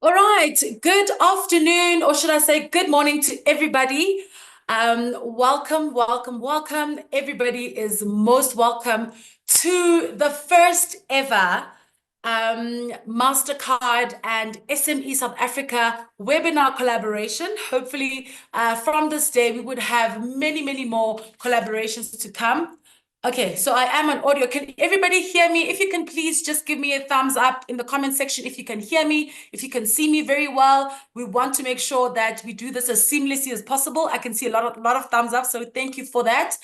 All right. Good afternoon, or should I say good morning to everybody. Welcome, welcome, welcome. Everybody is most welcome to the first ever Mastercard and SME South Africa webinar collaboration. Hopefully, from this day, we would have many, many more collaborations to come. Okay, so I am on audio. Can everybody hear me? If you can please just give me a thumbs up in the comment section if you can hear me, if you can see me very well. We want to make sure that we do this as seamlessly as possible. I can see a lot of thumbs up, so thank you for that.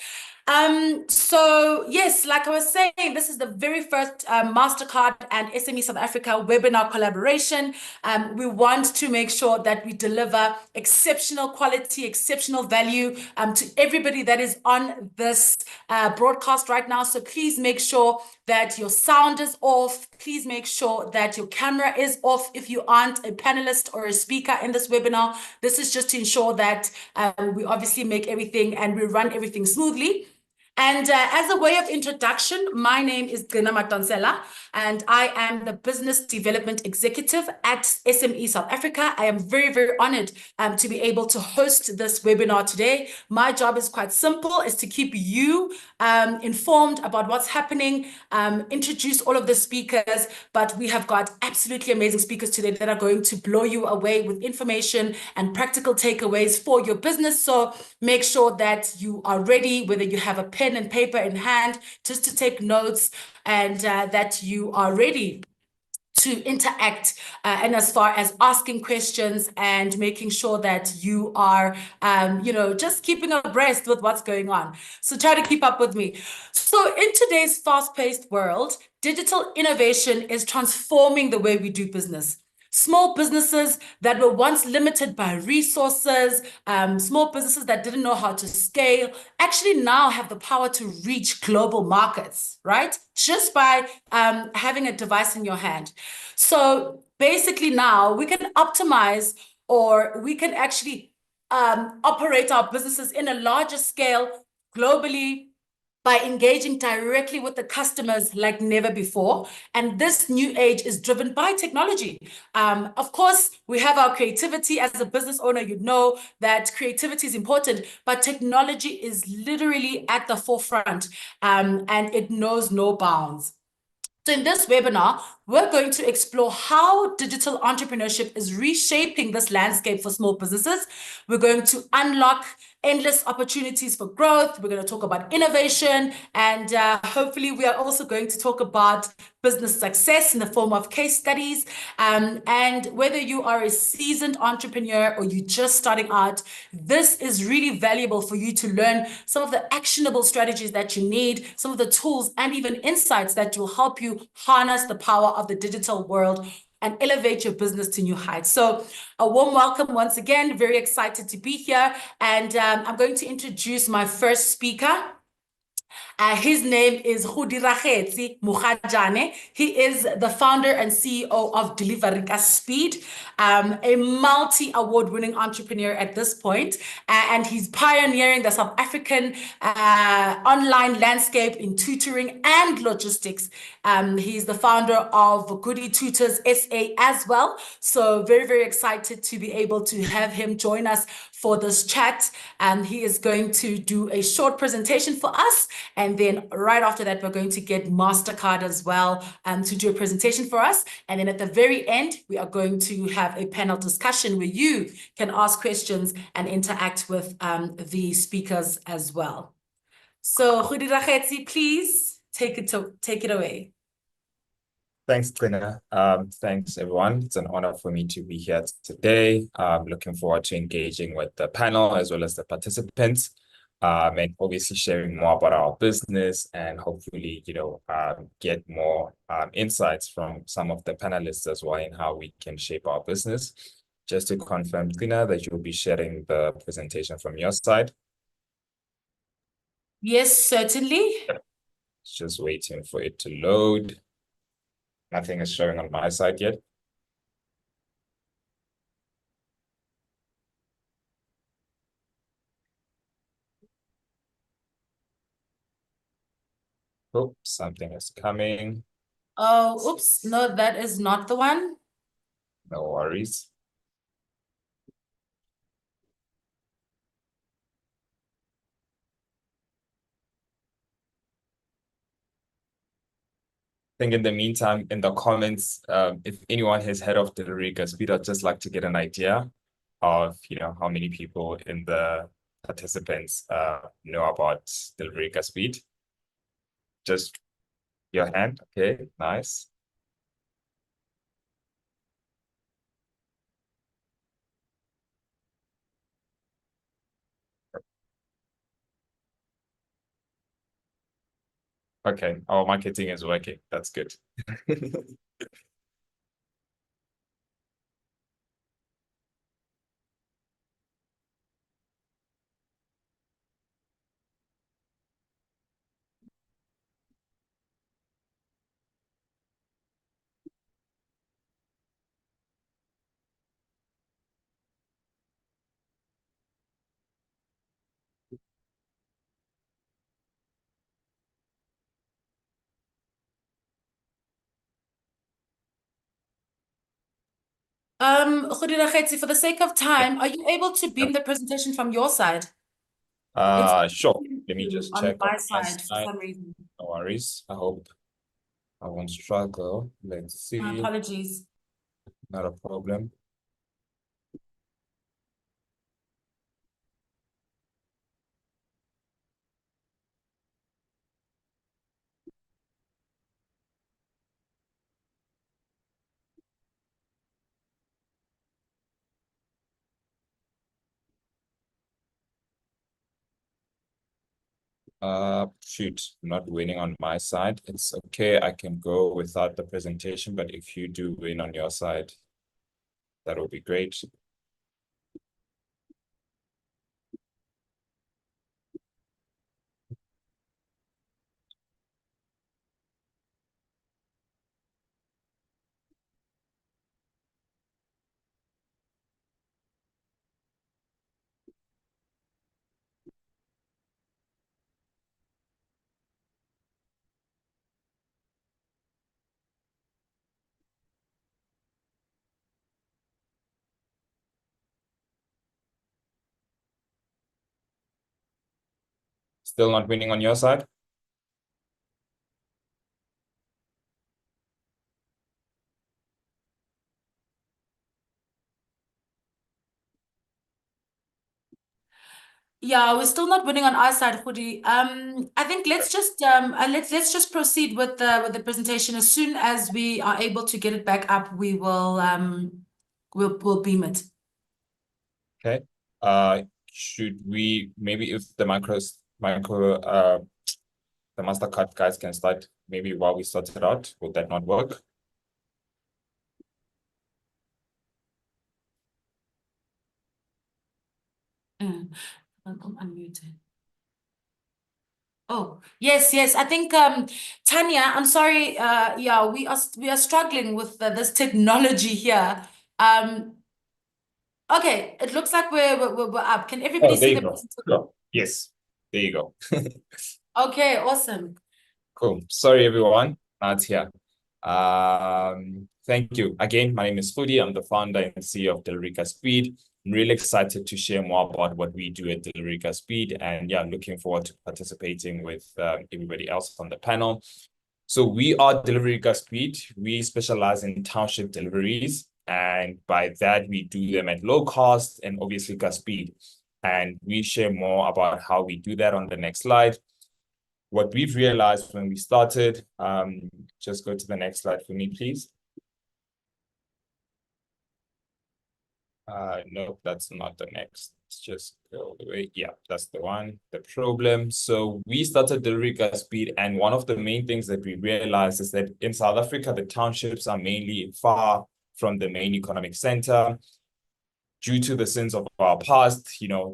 So yes, like I was saying, this is the very first Mastercard and SME South Africa webinar collaboration. We want to make sure that we deliver exceptional quality, exceptional value to everybody that is on this broadcast right now. So please make sure that your sound is off. Please make sure that your camera is off if you aren't a panelist or a speaker in this webinar. This is just to ensure that we obviously make everything and we run everything smoothly. And as a way of introduction, my name is Gina Matonsela, and I am the Business Development Executive at SME South Africa. I am very, very honored to be able to host this webinar today. My job is quite simple, is to keep you informed about what's happening, introduce all of the speakers, but we have got absolutely amazing speakers today that are going to blow you away with information and practical takeaways for your business. So make sure that you are ready, whether you have a pen and paper in hand, just to take notes, and that you are ready to interact and as far as asking questions and making sure that you are, just keeping abreast with what's going on. So try to keep up with me. So in today's fast-paced world, digital innovation is transforming the way we do business. Small businesses that were once limited by resources, small businesses that didn't know how to scale, actually now have the power to reach global markets, right? Just by having a device in your hand. So basically now we can optimize, or we can actually operate our businesses in a larger scale globally, by engaging directly with the customers like never before. And this new age is driven by technology. Of course, we have our creativity. As a business owner, you know that creativity is important, but technology is literally at the forefront, and it knows no bounds. So in this webinar, we're going to explore how digital entrepreneurship is reshaping this landscape for small businesses. We're going to unlock endless opportunities for growth. We're going to talk about innovation, and hopefully we are also going to talk about business success in the form of case studies. And whether you are a seasoned entrepreneur or you're just starting out, this is really valuable for you to learn some of the actionable strategies that you need, some of the tools and even insights that will help you harness the power of the digital world and elevate your business to new heights. So a warm welcome once again. Very excited to be here. And I'm going to introduce my first speaker. His name is Khudirakhetsi Mukhatjane. He is the founder and CEO of Delivering at Speed, a multi-award-winning entrepreneur at this point, and he's pioneering the South African online landscape in tutoring and logistics. He's the founder of Goody Tutors SA as well. So very, very excited to be able to have him join us for this chat. He is going to do a short presentation for us, and then right after that, we're going to get Mastercard as well to do a presentation for us. And then at the very end, we are going to have a panel discussion where you can ask questions and interact with the speakers as well. So, Khudirakhetsi, please take it away. Thanks, Gina. Thanks, everyone. It's an honor for me to be here today. Looking forward to engaging with the panel as well as the participants, and obviously sharing more about our business and hopefully, get more insights from some of the panelists as well in how we can shape our business. Just to confirm, Gina, that you'll be sharing the presentation from your side. Yes, certainly. Just waiting for it to load. Nothing is showing on my side yet. Oh, something is coming. Oh, oops. No, that is not the one. No worries. I think in the meantime, in the comments, if anyone has heard of delivery speed, I'd just like to get an idea of, how many people in the participants know about delivery speed. Just your hand. Okay, nice. Okay, our marketing is working. That's good. Kgotso, for the sake of time, are you able to beam the presentation from your side? It's Sure. Let me just on check on my my side for side. some reason. No worries. I hope I won't struggle. Let's My see. apologies. Not a problem. Shoot, not winning on my side. It's okay. I can go without the presentation, but if you do win on your side, that will be great. Still not winning on your side? Yeah, we're still not winning on our side, Khudi. I think let's just proceed with the presentation. As soon as we are able to get it back up, we will we'll beam it. Okay. Should we maybe if the the Mastercard guys can start maybe while we sort it out, would that not work? I'm unmuted. Oh, yes, yes. I think Tanya, I'm sorry. Yeah, we are struggling with this technology here. Um, okay, it looks like we're up. Can everybody Oh, there see you the go. presentation? Sure. Yes, there you go. Okay, awesome. Cool. Sorry, everyone. Not here. Thank you. Again, my name is Fudi. I'm the founder and CEO of Delrica Speed. I'm really excited to share more about what we do at Delrica Speed. And yeah, looking forward to participating with everybody else on the panel. So we are Delrica Speed. We specialize in township deliveries. And by that, we do them at low cost and obviously gas speed. And we share more about how we do that on the next slide. What we've realized when we started, just go to the next slide for me, please. No, that's not the next. Let's just go away. Yeah, that's the one, the problem. So we started Delivery Gas Speed, and one of the main things that we realized is that in South Africa, the townships are mainly far from the main economic center. Due to the sins of our past,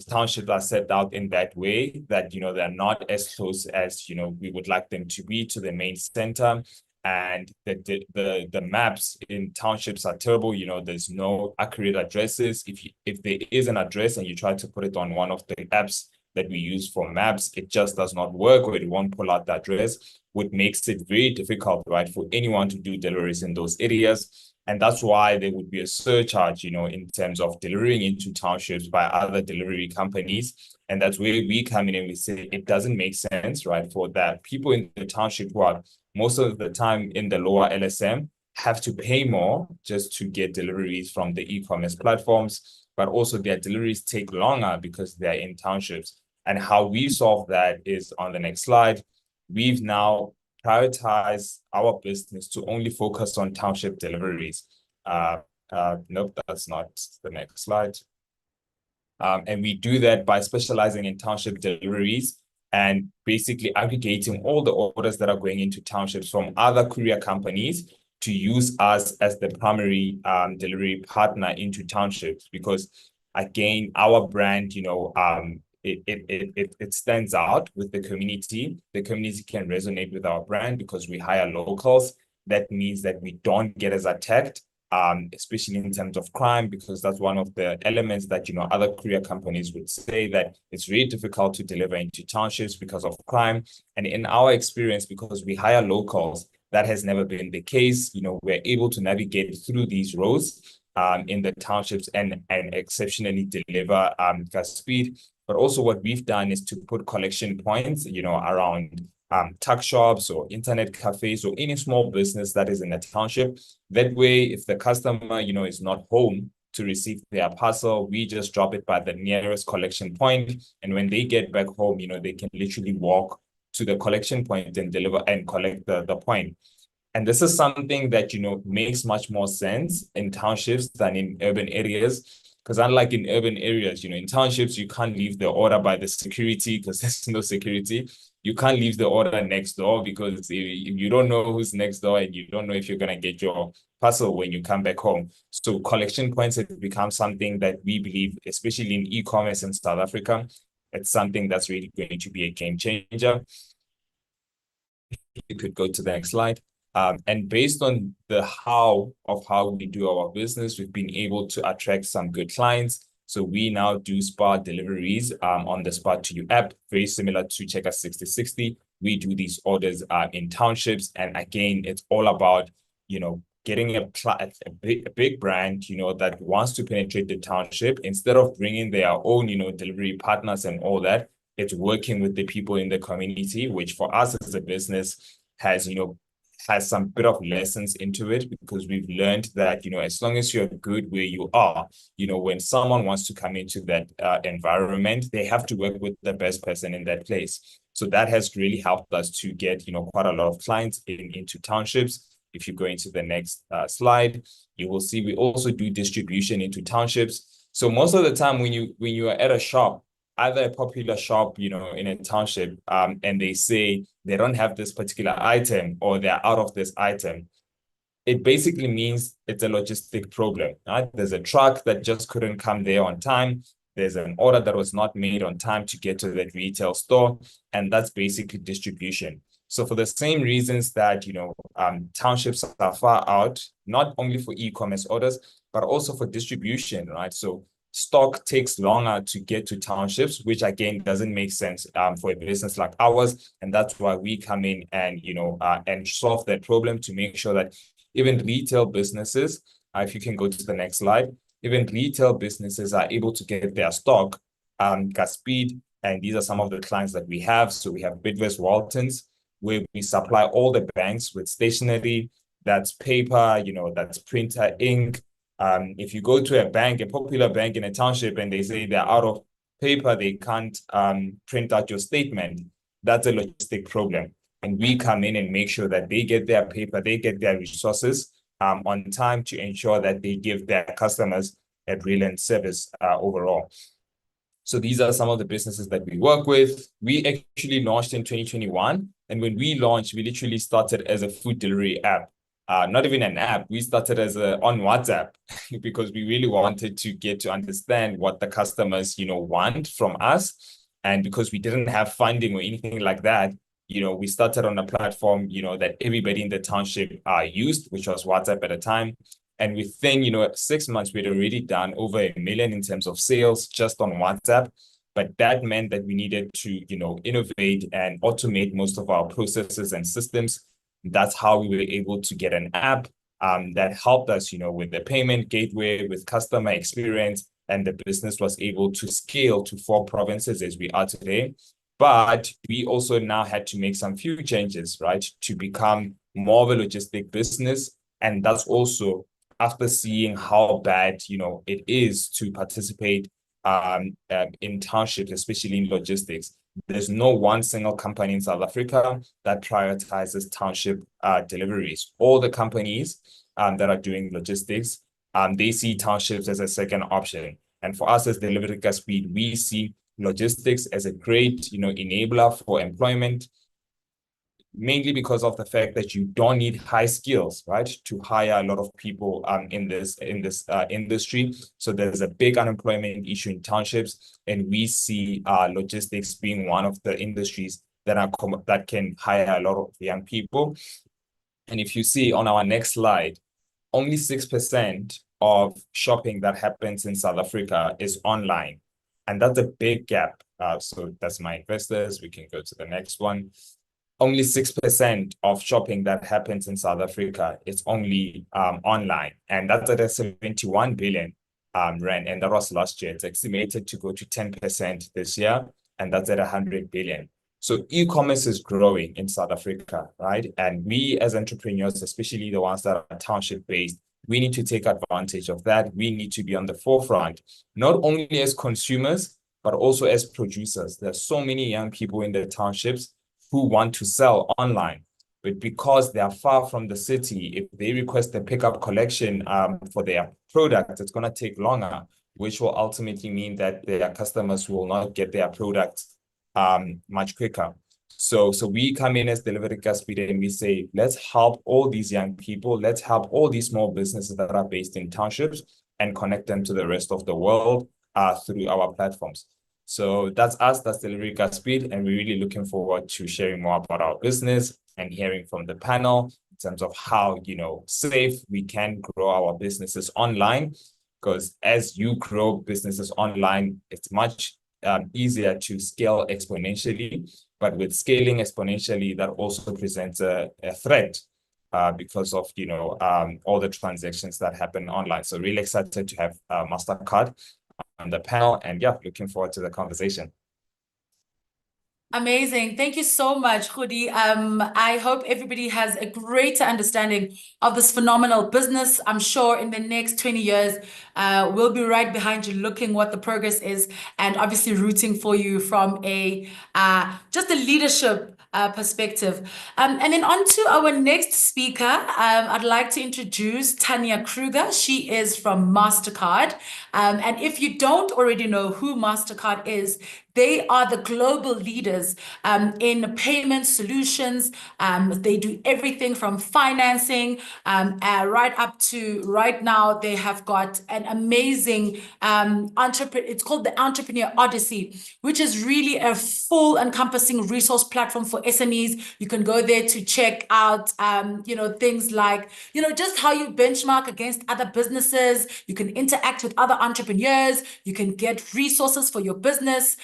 townships are set out in that way that, they're not as close as, we would like them to be to the main center. And the maps in townships are terrible. There's no accurate addresses. If there is an address and you try to put it on one of the apps that we use for maps, it just does not work, or it won't pull out the address, which makes it very difficult, right, for anyone to do deliveries in those areas. And that's why there would be a surcharge, in terms of delivering into townships by other delivery companies. And that's where we come in and we say it doesn't make sense, right, for that people in the township who are most of the time in the lower LSM have to pay more just to get deliveries from the e-commerce platforms, but also their deliveries take longer because they're in townships. And how we solve that is on the next slide. We've now prioritized our business to only focus on township deliveries. Nope, that's not the next slide. And we do that by specializing in township deliveries and basically aggregating all the orders that are going into townships from other courier companies to use us as the primary delivery partner into townships, because again, our brand, it stands out with the community. The community can resonate with our brand because we hire locals. That means that we don't get as attacked, especially in terms of crime, because that's one of the elements that, other courier companies would say that it's really difficult to deliver into townships because of crime. And in our experience, because we hire locals, that has never been the case. We're able to navigate through these roads in the townships and exceptionally deliver fast speed. But also what we've done is to put collection points, around tuck shops or internet cafes or any small business that is in a township. That way, if the customer, is not home to receive their parcel, we just drop it by the nearest collection point. And when they get back home, they can literally walk to the collection point and deliver and collect the point. And this is something that, makes much more sense in townships than in urban areas. Because unlike in urban areas, in townships, you can't leave the order by the security because there's no security. You can't leave the order next door because you don't know who's next door and you don't know if you're going to get your parcel when you come back home. So collection points have become something that we believe, especially in e-commerce in South Africa, it's something that's really going to be a game changer. You could go to the next slide. And based on the how we do our business, we've been able to attract some good clients. So we now do SPA deliveries on the SPA to You app, very similar to Checker 6060. We do these orders in townships. And again, it's all about, getting a big brand, that wants to penetrate the township. Instead of bringing their own, delivery partners and all that, it's working with the people in the community, which for us as a business has some bit of lessons into it, because we've learned that, as long as you're good where you are, when someone wants to come into that environment, they have to work with the best person in that place. So that has really helped us to get, quite a lot of clients into townships. If you go into the next slide, you will see we also do distribution into townships. So most of the time when you are at a shop, either a popular shop, in a township, and they say they don't have this particular item or they're out of this item, it basically means it's a logistic problem, right? There's a truck that just couldn't come there on time. There's an order that was not made on time to get to that retail store, and that's basically distribution. So for the same reasons that, townships are far out, not only for e-commerce orders, but also for distribution, right? So stock takes longer to get to townships, which again doesn't make sense for a business like ours. And that's why we come in and, and solve that problem to make sure that even retail businesses, if you can go to the next slide, even retail businesses are able to get their stock at speed. And these are some of the clients that we have. So we have Bidvest Waltons, where we supply all the banks with stationery, that's paper, that's printer, ink. If you go to a bank, a popular bank in a township, and they say they're out of paper, they can't print out your statement, that's a logistic problem. And we come in and make sure that they get their paper, they get their resources on time to ensure that they give their customers a brilliant service overall. So these are some of the businesses that we work with. We actually launched in 2021. And when we launched, we literally started as a food delivery app. Not even an app. We started as on WhatsApp because we really wanted to get to understand what the customers, want from us. And because we didn't have funding or anything like that, we started on a platform, that everybody in the township used, which was WhatsApp at the time. And within, 6 months, we'd already done over 1 million in terms of sales just on WhatsApp. But that meant that we needed to, innovate and automate most of our processes and systems. That's how we were able to get an app that helped us, with the payment gateway, with customer experience, and the business was able to scale to 4 provinces as we are today. But we also now had to make some few changes, right, to become more of a logistic business. And that's also after seeing how bad, it is to participate in townships, especially in logistics. There's no one single company in South Africa that prioritizes township deliveries. All the companies that are doing logistics, they see townships as a second option. And for us as Delivery Speed, we see logistics as a great, enabler for employment, mainly because of the fact that you don't need high skills, right, to hire a lot of people in this industry. So there's a big unemployment issue in townships, and we see logistics being one of the industries that can hire a lot of young people. And if you see on our next slide, only 6% of shopping that happens in South Africa is online, and that's a big gap. So that's my investors. We can go to the next one. Only 6% of shopping that happens in South Africa is only online, and that's at a 71 billion rand, and that was last year. It's estimated to go to 10% this year, and that's at 100 billion. So e-commerce is growing in South Africa, right? And we as entrepreneurs, especially the ones that are township-based, we need to take advantage of that. We need to be on the forefront, not only as consumers, but also as producers. There's so many young people in the townships who want to sell online, but because they are far from the city, if they request a pickup collection for their product, it's going to take longer, which will ultimately mean that their customers will not get their products much quicker. So we come in as Delivery Speed and we say, let's help all these young people, let's help all these small businesses that are based in townships and connect them to the rest of the world through our platforms. So that's us, that's Delivery Speed, and we're really looking forward to sharing more about our business and hearing from the panel in terms of how, safe we can grow our businesses online. Because as you grow businesses online, it's much easier to scale exponentially. But with scaling exponentially, that also presents a threat because of, all the transactions that happen online. So really excited to have Mastercard on the panel, and yeah, looking forward to the conversation. Amazing. Thank you so much, Khudi. I hope everybody has a greater understanding of this phenomenal business. I'm sure in the next 20 years, we'll be right behind you looking what the progress is and obviously rooting for you from just a leadership perspective. And then on to our next speaker. I'd like to introduce Tanya Kruger. She is from Mastercard. And if you don't already know who Mastercard is, they are the global leaders in payment solutions. They do everything from financing right up to right now. They have got an amazing it's called the Entrepreneur Odyssey, which is really a full encompassing resource platform for SMEs. You can go there to check out, things like, just how you benchmark against other businesses. You can interact with other entrepreneurs. You can get resources for your business.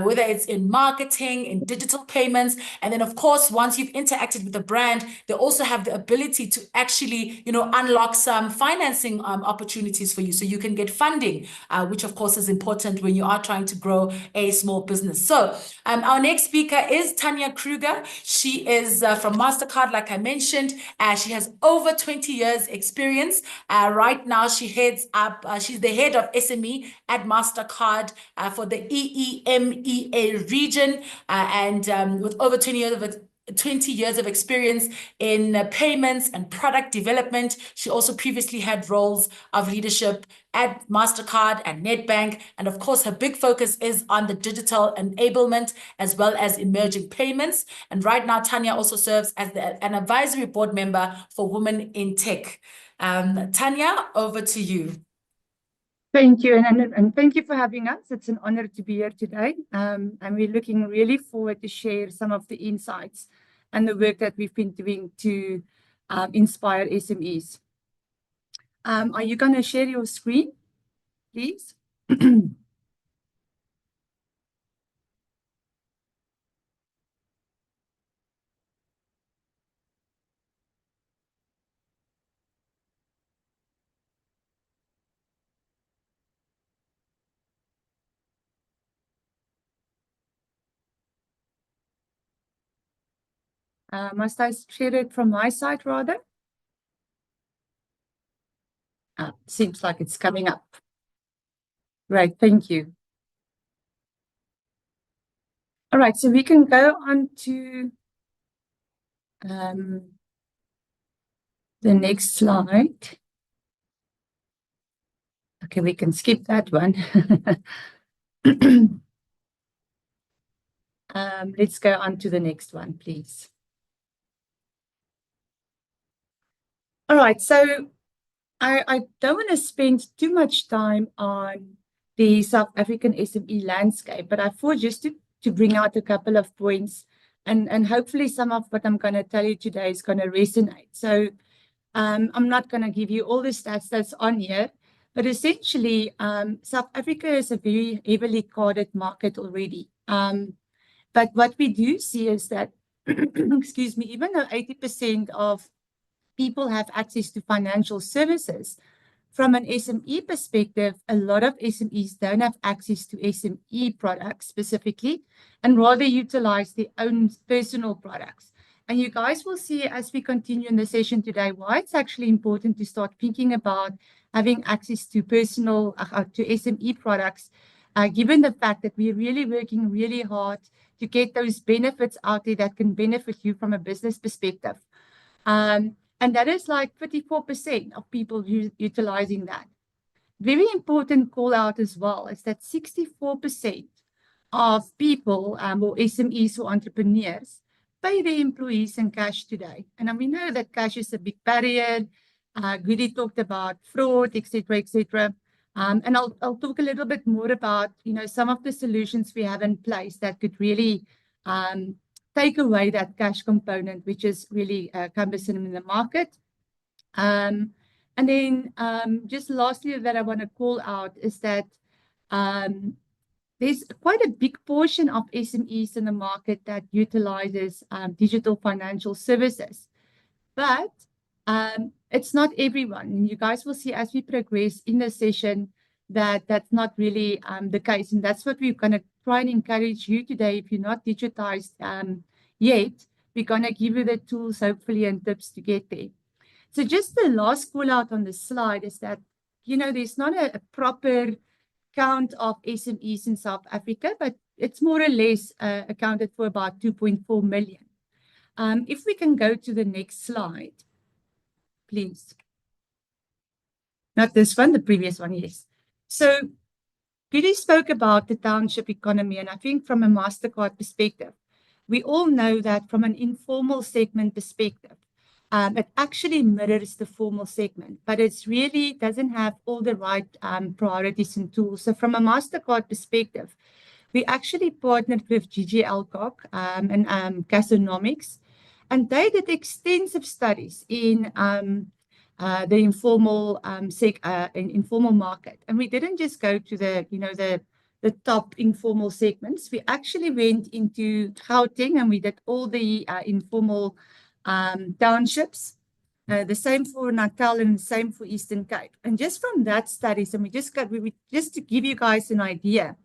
Whether it's in marketing, in digital payments. And then, of course, once you've interacted with the brand, they also have the ability to actually, unlock some financing opportunities for you. So you can get funding, which, of course, is important when you are trying to grow a small business. So our next speaker is Tanya Kruger. She is from Mastercard, like I mentioned. She has over 20 years experience. Right now, she's the head of SME at Mastercard for the EMEA region, and with over 20 years of experience in payments and product development. She also previously had roles of leadership at Mastercard and Nedbank. And of course, her big focus is on the digital enablement as well as emerging payments. And right now, Tanya also serves as an advisory board member for Women in Tech. Tanya, over to you. Thank you, and thank you for having us. It's an honor to be here today, and we're looking really forward to share some of the insights and the work that we've been doing to inspire SMEs. Are you going to share your screen, please? Must I share it from my side rather? Seems like it's coming up. Right, thank you. All right, so we can go on to the next slide. Okay, we can skip that one. Let's go on to the next one, please. All right, so I don't want to spend too much time on the South African SME landscape, but I thought just to bring out a couple of points, and hopefully some of what I'm going to tell you today is going to resonate. So I'm not going to give you all the stats that's on here, but essentially South Africa is a very heavily carded market already. But what we do see is that, excuse me, even though 80% of people have access to financial services, from an SME perspective, a lot of SMEs don't have access to SME products specifically, and rather utilize their own personal products. And you guys will see as we continue in the session today why it's actually important to start thinking about having access to personal, to SME products, given the fact that we're really working really hard to get those benefits out there that can benefit you from a business perspective. And that is like 54% of people utilizing that. Very important call out as well is that 64% of people or SMEs or entrepreneurs pay their employees in cash today. And we know that cash is a big barrier. Goody talked about fraud, etc., etc. And I'll talk a little bit more about some of the solutions we have in place that could really take away that cash component, which is really cumbersome in the market. And then just lastly that I want to call out is that there's quite a big portion of SMEs in the market that utilizes digital financial services. But it's not everyone. You guys will see as we progress in the session that that's not really the case. And that's what we're going to try and encourage you today. If you're not digitized yet, we're going to give you the tools, hopefully, and tips to get there. So just the last call out on the slide is that, there's not a proper count of SMEs in South Africa, but it's more or less accounted for about 2.4 million. If we can go to the next slide, please. Not this one, the previous one, yes. So Goody spoke about the township economy, and I think from a Mastercard perspective, we all know that from an informal segment perspective, it actually mirrors the formal segment, but it's really doesn't have all the right priorities and tools. So from a Mastercard perspective, we actually partnered with GG Alcock and Gasonomics, and they did extensive studies in the informal informal market. And we didn't just go to the top informal segments. We actually went into Gauteng and we did all the informal townships, the same for Natal and the same for Eastern Cape. And just from that studies, and just to give you guys an idea,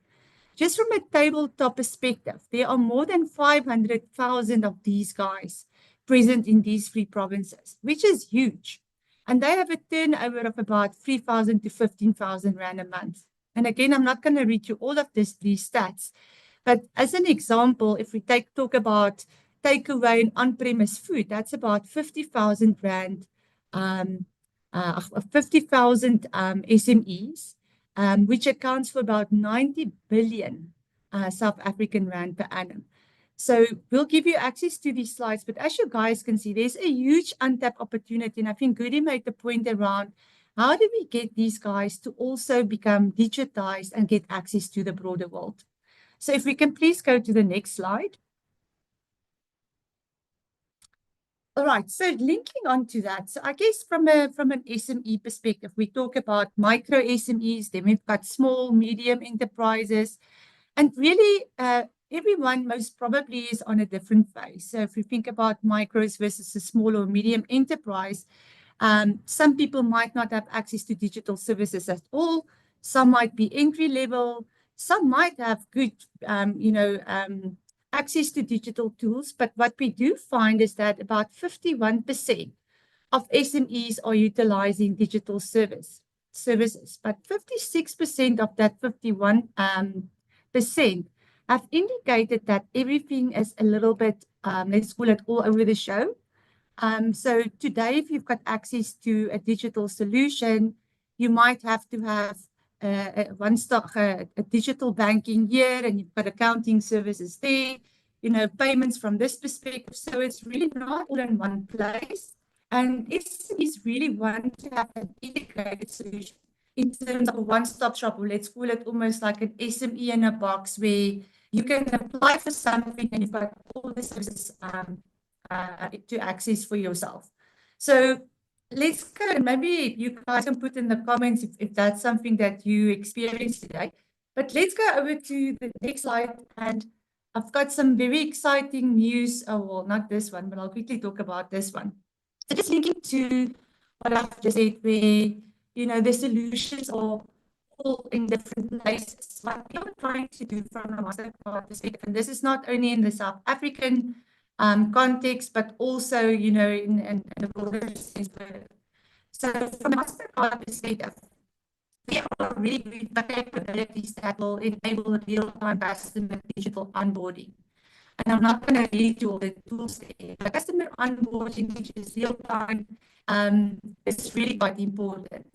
just from a tabletop perspective, there are more than 500,000 of these guys present in these three provinces, which is huge. And they have a turnover of about 3,000 to 15,000 Rand a month. And again, I'm not going to read you all of these stats, but as an example, if we talk about takeaway and on-premise food, that's about 50,000 Rand, 50,000 SMEs, which accounts for about 90 billion South African Rand per annum. So we'll give you access to these slides, but as you guys can see, there's a huge untapped opportunity. And I think Goody made the point around how do we get these guys to also become digitized and get access to the broader world. So if we can please go to the next slide. All right, so linking on to that, so I guess from an SME perspective, we talk about micro SMEs, then we've got small, medium enterprises, and really everyone most probably is on a different phase. So if we think about micros versus a small or medium enterprise, some people might not have access to digital services at all. Some might be entry level. Some might have good, access to digital tools, but what we do find is that about 51% of SMEs are utilizing digital services, but 56% of that 51% have indicated that everything is a little bit, let's call it all over the show. So today, if you've got access to a digital solution, you might have to have a digital banking here, and you've got accounting services there, payments from this perspective. So it's really not all in one place. And SMEs really want to have an integrated solution in terms of a one-stop shop, or let's call it almost like an SME in a box, where you can apply for something and you've got all the services to access for yourself. So let's go, and maybe you guys can put in the comments if that's something that you experienced today. But let's go over to the next slide, and I've got some very exciting news. Oh, well, not this one, but I'll quickly talk about this one. So just linking to what I've just said, where, the solutions are all in different places. What we are trying to do from a Mastercard perspective, and this is not only in the South African context, but also, in the broader sense. So from a Mastercard perspective, we are really building capabilities that will enable real-time customer digital onboarding. And I'm not going to read you all the tools there, but customer onboarding, which is real-time, is really quite important.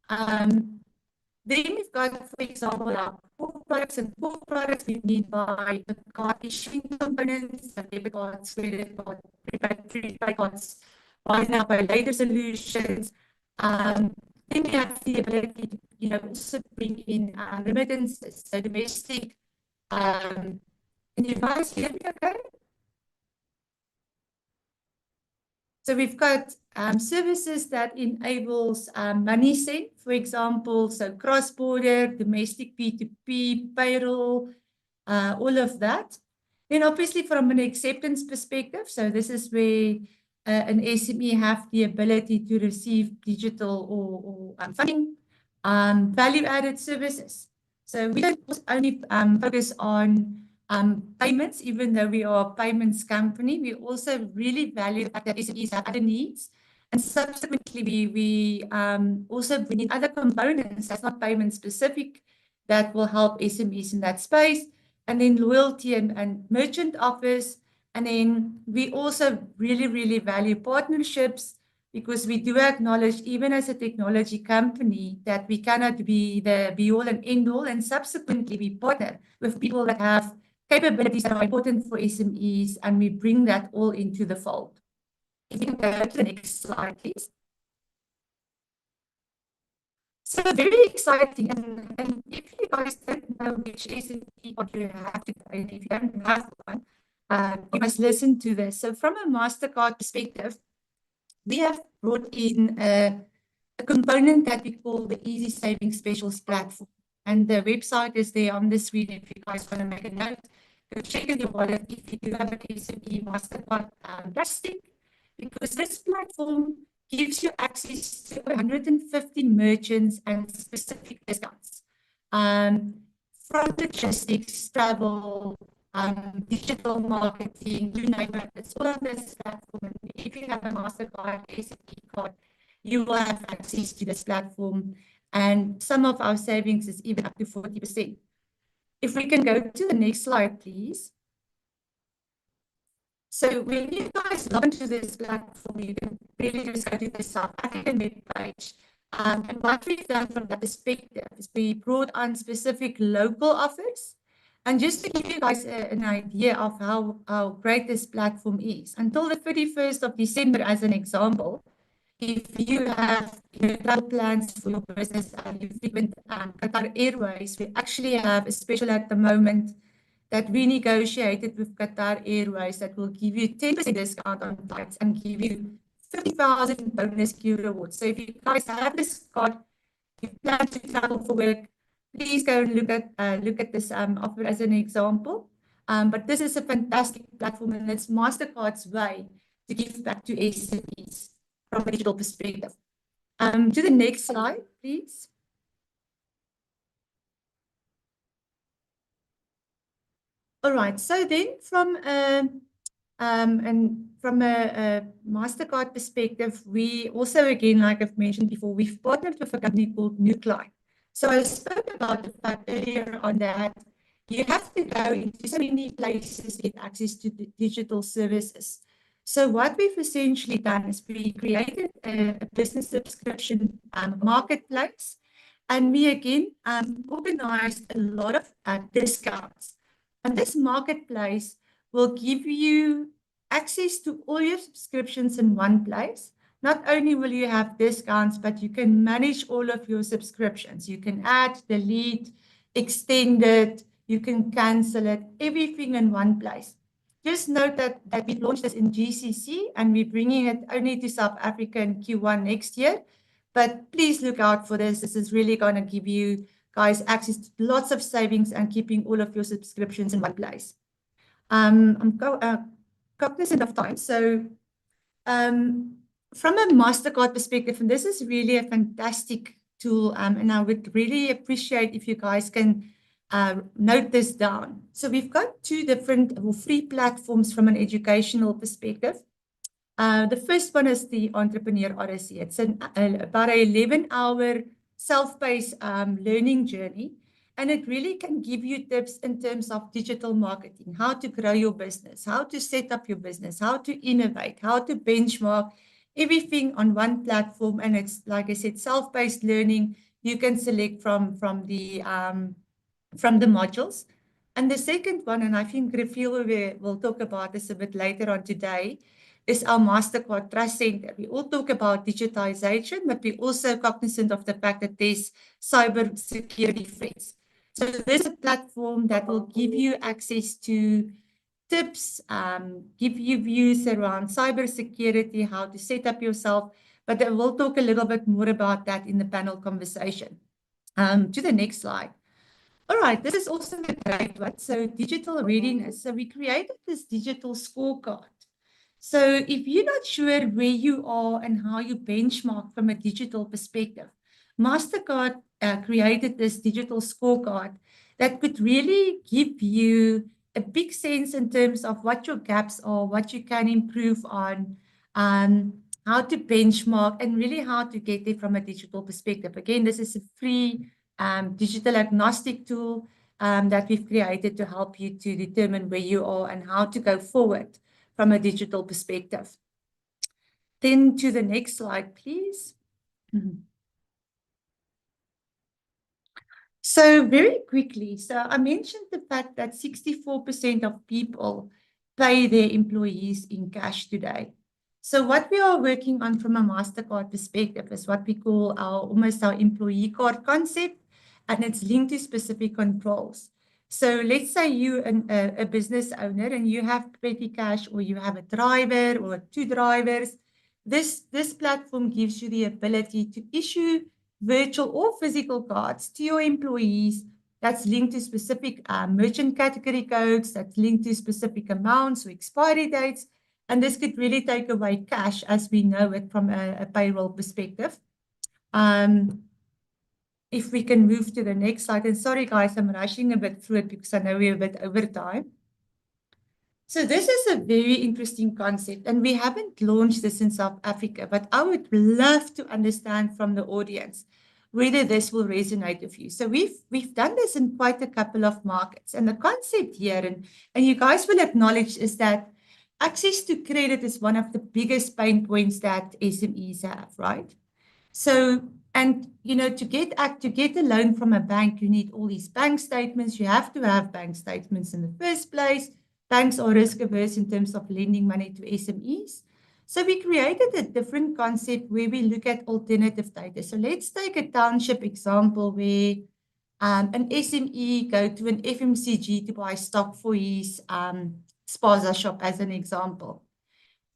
Then we've got, for example, our core products, and core products we need by the card issuing components, and debit cards, credit cards, prepaid cards, buy now, pay later solutions. Then we have the ability to, also bring in remittances, so domestic. Can you guys hear me okay? So we've got services that enables money send, for example, so cross-border, domestic P2P, payroll, all of that. Then obviously from an acceptance perspective, so this is where an SME have the ability to receive digital or funding, value-added services. So we don't only focus on payments, even though we are a payments company. We also really value that SMEs have other needs. And subsequently, we also bring in other components that's not payment specific that will help SMEs in that space. And then loyalty and merchant offers. And then we also really, really value partnerships, because we do acknowledge, even as a technology company, that we cannot be the be-all and end-all, and subsequently we partner with people that have capabilities that are important for SMEs, and we bring that all into the fold. If you can go to the next slide, please. So very exciting, and if you guys don't know which SME what you have to, and if you don't have one, you must listen to this. So from a Mastercard perspective, we have brought in a component that we call the Easy Savings Specials platform. And the website is there on the screen if you guys want to make a note. Go check in your wallet if you do have an SME Mastercard plastic, because this platform gives you access to 150 merchants and specific discounts. From logistics, travel, digital marketing, you name it, it's all on this platform. And if you have a Mastercard SME card, you will have access to this platform. And some of our savings is even up to 40%. If we can go to the next slide, please. So when you guys log into this platform, you can really just go to the South African webpage. And what we've done from that perspective is we brought on specific local offers. And just to give you guys an idea of how great this platform is, until the 31st of December, as an example, if you have travel plans for your business and you frequent Qatar Airways, we actually have a special at the moment that we negotiated with Qatar Airways that will give you 10% discount on flights and give you 50,000 bonus Q rewards. So if you guys have this card, you plan to travel for work, please go and look at this offer as an example. But this is a fantastic platform, and it's Mastercard's way to give back to SMEs from a digital perspective. To the next slide, please. All right, so then from a Mastercard perspective, we also, again, like I've mentioned before, we've partnered with a company called Nuclei. So I spoke about the fact earlier on that you have to go into so many places to get access to the digital services. So what we've essentially done is we created a business subscription marketplace, and we again organized a lot of discounts. And this marketplace will give you access to all your subscriptions in one place. Not only will you have discounts, but you can manage all of your subscriptions. You can add, delete, extend it, you can cancel it, everything in one place. Just note that we've launched this in GCC and we're bringing it only to South Africa in Q1 next year. But please look out for this. This is really going to give you guys access to lots of savings and keeping all of your subscriptions in one place. I'm cognizant of time. So from a Mastercard perspective, and this is really a fantastic tool, and I would really appreciate if you guys can note this down. So we've got two different or three platforms from an educational perspective. The first one is the Entrepreneur Odyssey. It's about an 11-hour self-paced learning journey, and it really can give you tips in terms of digital marketing, how to grow your business, how to set up your business, how to innovate, how to benchmark, everything on one platform. And it's, like I said, self-paced learning. You can select from the modules. And the second one, and I think Refiel will talk about this a bit later on today, is our Mastercard Trust Center. We all talk about digitization, but we're also cognizant of the fact that there's cybersecurity threats. So there's a platform that will give you access to tips, give you views around cybersecurity, how to set up yourself, but we'll talk a little bit more about that in the panel conversation. To the next slide. All right, this is also a great one. So digital readiness. So we created this digital scorecard. So if you're not sure where you are and how you benchmark from a digital perspective, Mastercard created this digital scorecard that could really give you a big sense in terms of what your gaps are, what you can improve on, how to benchmark, and really how to get there from a digital perspective. Again, this is a free digital agnostic tool that we've created to help you to determine where you are and how to go forward from a digital perspective. Then to the next slide, please. So very quickly, so I mentioned the fact that 64% of people pay their employees in cash today. So what we are working on from a Mastercard perspective is what we call almost our employee card concept, and it's linked to specific controls. So let's say you're a business owner and you have petty cash, or you have a driver or two drivers. This platform gives you the ability to issue virtual or physical cards to your employees that's linked to specific merchant category codes, that's linked to specific amounts or expiry dates. And this could really take away cash as we know it from a payroll perspective. If we can move to the next slide. And sorry, guys, I'm rushing a bit through it because I know we're a bit over time. So this is a very interesting concept, and we haven't launched this in South Africa, but I would love to understand from the audience whether this will resonate with you. So we've done this in quite a couple of markets, and the concept here, and you guys will acknowledge, is that access to credit is one of the biggest pain points that SMEs have, right? So, and you know, to get a loan from a bank, you need all these bank statements. You have to have bank statements in the first place. Banks are risk averse in terms of lending money to SMEs. So we created a different concept where we look at alternative data. So let's take a Township example where an SME go to an FMCG to buy stock for his spaza shop as an example.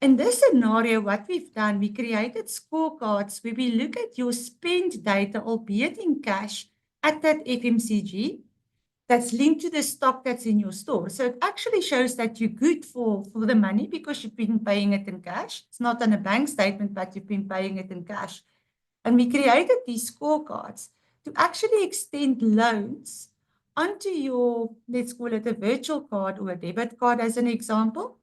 In this scenario, what we've done, we created scorecards where we look at your spend data, albeit in cash, at that FMCG that's linked to the stock that's in your store. So it actually shows that you're good for the money because you've been paying it in cash. It's not on a bank statement, but you've been paying it in cash. And we created these scorecards to actually extend loans onto your, let's call it a virtual card or a debit card as an example,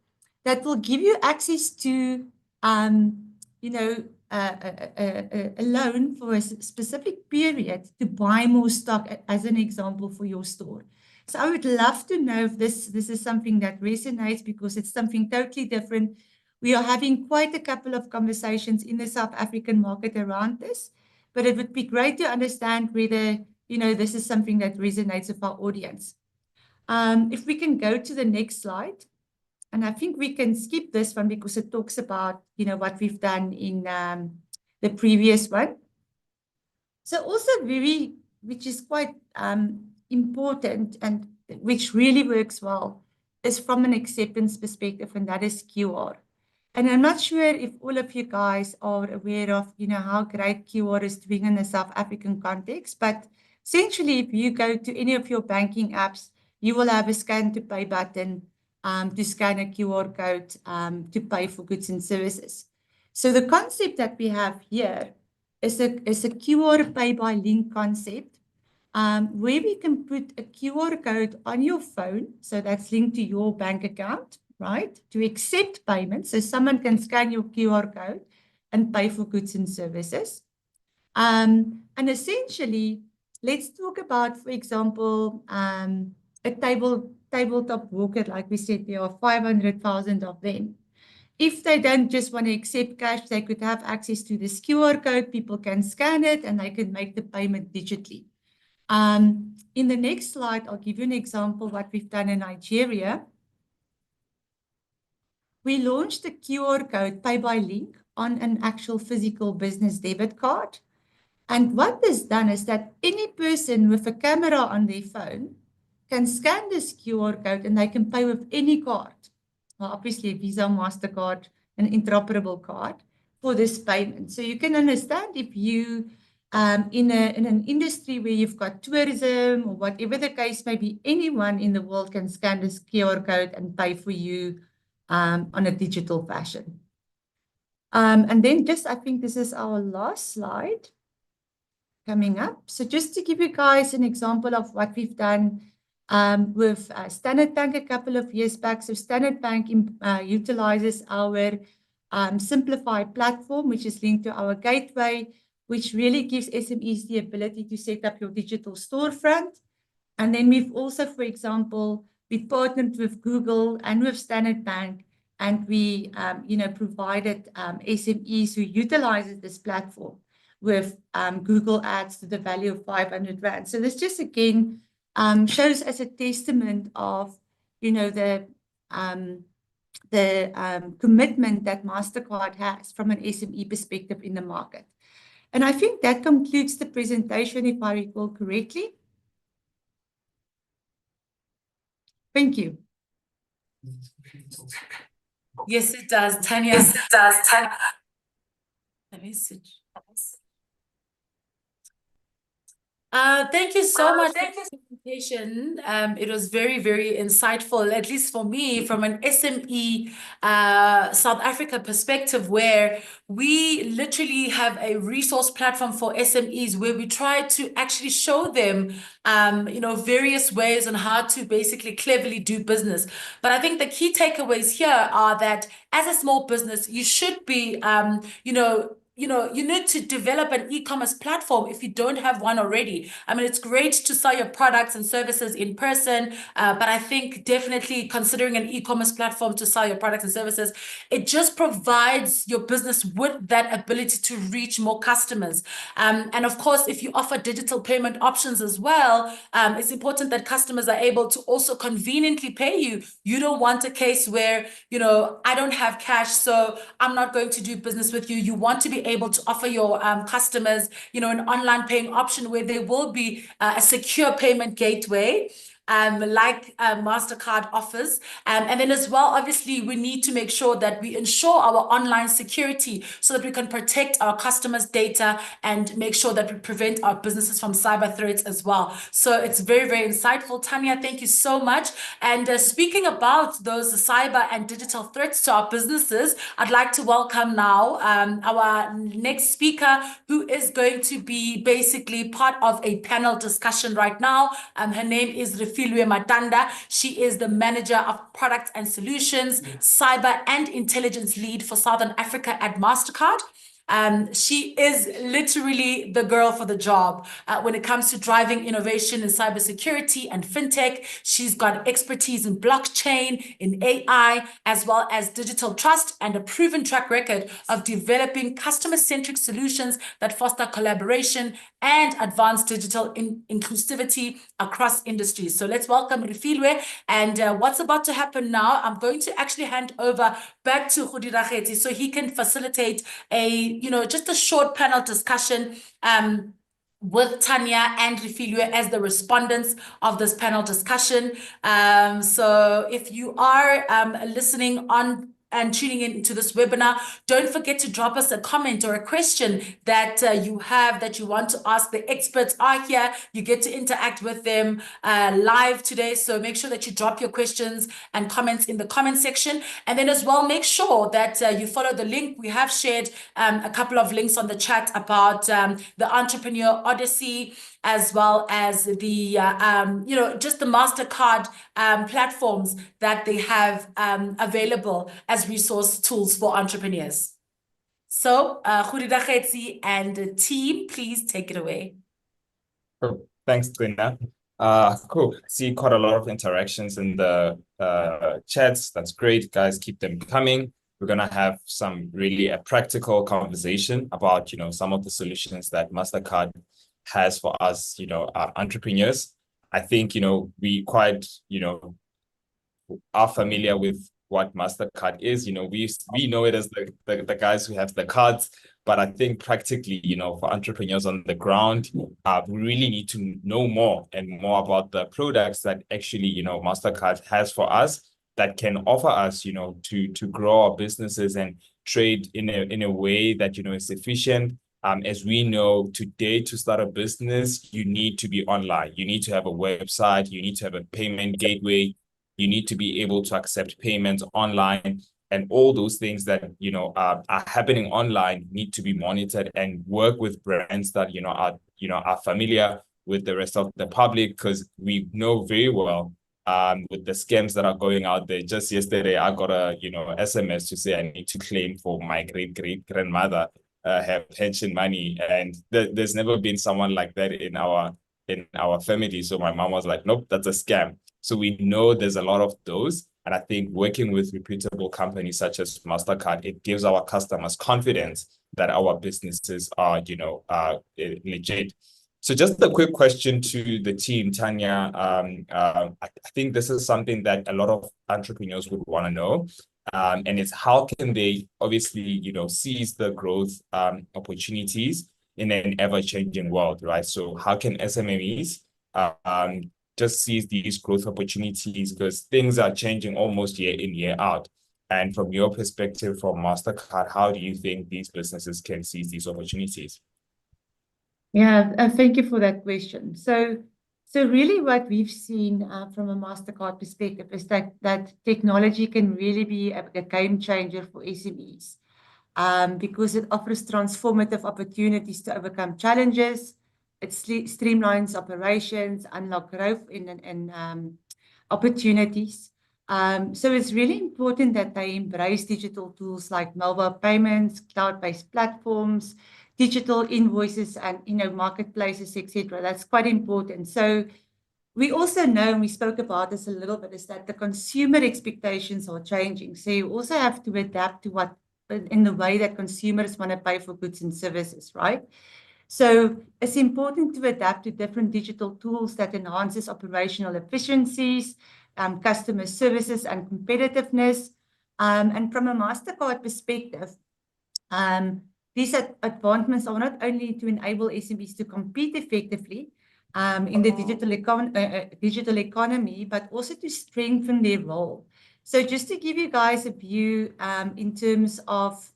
that will give you access to, you know, a loan for a specific period to buy more stock, as an example, for your store. So I would love to know if this is something that resonates, because it's something totally different. We are having quite a couple of conversations in the South African market around this, but it would be great to understand whether, you know, this is something that resonates with our audience. If we can go to the next slide, and I think we can skip this one because it talks about, you know, what we've done in the previous one. So also which is quite important and which really works well, is from an acceptance perspective, and that is QR. And I'm not sure if all of you guys are aware of, you know, how great QR is doing in the South African context. But essentially, if you go to any of your banking apps, you will have a scan to pay button to scan a QR code to pay for goods and services. So the concept that we have here is a QR pay by link concept, where we can put a QR code on your phone, so that's linked to your bank account, right, to accept payments. So someone can scan your QR code and pay for goods and services. And essentially, let's talk about, for example, a tabletop walker, like we said, there are 500,000 of them. If they don't just want to accept cash, they could have access to this QR code. People can scan it and they can make the payment digitally. In the next slide, I'll give you an example of what we've done in Nigeria. We launched the QR code pay by link on an actual physical business debit card. And what this done is that any person with a camera on their phone can scan this QR code and they can pay with any card. Well, obviously, Visa, Mastercard, an interoperable card for this payment. So you can understand, if you in an industry where you've got tourism or whatever the case may be, anyone in the world can scan this QR code and pay for you on a digital fashion. And then I think this is our last slide coming up. So just to give you guys an example of what we've done with Standard Bank a couple of years back. So Standard Bank utilizes our simplified platform, which is linked to our gateway, which really gives SMEs the ability to set up your digital storefront. And then we've also, for example, we partnered with Google and with Standard Bank, and we, you know, provided SMEs who utilizes this platform with Google Ads to the value of 500 Rand. So this just again shows as a testament of, you know, the commitment that Mastercard has from an SME perspective in the market. And I think that concludes the presentation, if I recall correctly. Thank you. Yes, it does, Tanya. Yes, it does, Tanya. Let me switch. Thank you so much for the presentation. It was very, very insightful, at least for me, from an SME South Africa perspective, where we literally have a resource platform for SMEs where we try to actually show them, you know, various ways on how to basically cleverly do business. But I think the key takeaways here are that as a small business, you should be, you need to develop an e-commerce platform if you don't have one already. I mean, it's great to sell your products and services in person, but I think definitely considering an e-commerce platform to sell your products and services, it just provides your business with that ability to reach more customers. And of course, if you offer digital payment options as well, it's important that customers are able to also conveniently pay you. You don't want a case where, you know, I don't have cash, so I'm not going to do business with you. You want to be able to offer your customers, you know, an online paying option where there will be a secure payment gateway. like Mastercard offers. And then as well, obviously, we need to make sure that we ensure our online security so that we can protect our customers' data and make sure that we prevent our businesses from cyber threats as well. So it's very, very insightful. Tanya, thank you so much. And speaking about those cyber and digital threats to our businesses, I'd like to welcome now our next speaker, who is going to be basically part of a panel discussion right now. Her name is Refilwe Matanda. She is the Manager of Products and Solutions, Cyber and Intelligence Lead for Southern Africa at Mastercard. She is literally the girl for the job when it comes to driving innovation in cybersecurity and fintech. She's got expertise in blockchain, in AI, as well as digital trust, and a proven track record of developing customer-centric solutions that foster collaboration and advance digital inclusivity across industries. So let's welcome Refilwe. And what's about to happen now, I'm going to actually hand over back to Khudirageti so he can facilitate just a short panel discussion with Tanya and Refilwe as the respondents of this panel discussion. So if you are listening on and tuning in to this webinar, don't forget to drop us a comment or a question that you have that you want to ask. The experts are here. You get to interact with them live today. So make sure that you drop your questions and comments in the comment section. And then as well, make sure that you follow the link. We have shared a couple of links on the chat about the Entrepreneur Odyssey, as well as the, just the Mastercard platforms that they have available as resource tools for entrepreneurs. So, Khudirageti and the team, please take it away. Cool. Thanks, Trina. Cool. See quite a lot of interactions in the chats. That's great, guys. Keep them coming. We're gonna have some really a practical conversation about some of the solutions that Mastercard has for us, entrepreneurs. I think we quite are familiar with what Mastercard is. We know it as the guys who have the cards, but I think practically, for entrepreneurs on the ground, we really need to know more and more about the products that actually, Mastercard has for us that can offer us, to grow our businesses and trade in a way that, is efficient. As we know today, to start a business, you need to be online. You need to have a website. You need to have a payment gateway. You need to be able to accept payments online, and all those things that are happening online need to be monitored and work with brands that are familiar with the rest of the public, because we know very well with the scams that are going out there. Just yesterday, I got a SMS to say I need to claim for my great-great-grandmother her pension money, and there's never been someone like that in our family. So my mom was like, nope, that's a scam. So we know there's a lot of those. And I think working with reputable companies such as Mastercard, it gives our customers confidence that our businesses are, legit. So just a quick question to the team, Tanya. I think this is something that a lot of entrepreneurs would want to know. And it's how can they obviously, seize the growth opportunities in an ever-changing world, right? So how can SMEs just seize these growth opportunities, because things are changing almost year in, year out? And from your perspective, from Mastercard, how do you think these businesses can seize these opportunities? Yeah, thank you for that question. So really what we've seen from a Mastercard perspective is that technology can really be a game changer for SMEs because it offers transformative opportunities to overcome challenges. It streamlines operations, unlock growth in opportunities. So it's really important that they embrace digital tools like mobile payments, cloud-based platforms, digital invoices, and marketplaces, etc. That's quite important. So we also know, and we spoke about this a little bit, is that the consumer expectations are changing. So you also have to adapt to what in the way that consumers want to pay for goods and services, right? So it's important to adapt to different digital tools that enhances operational efficiencies, customer services, and competitiveness. And from a Mastercard perspective, these advancements are not only to enable SMEs to compete effectively, in the digital economy, but also to strengthen their role. So just to give you guys a view in terms of,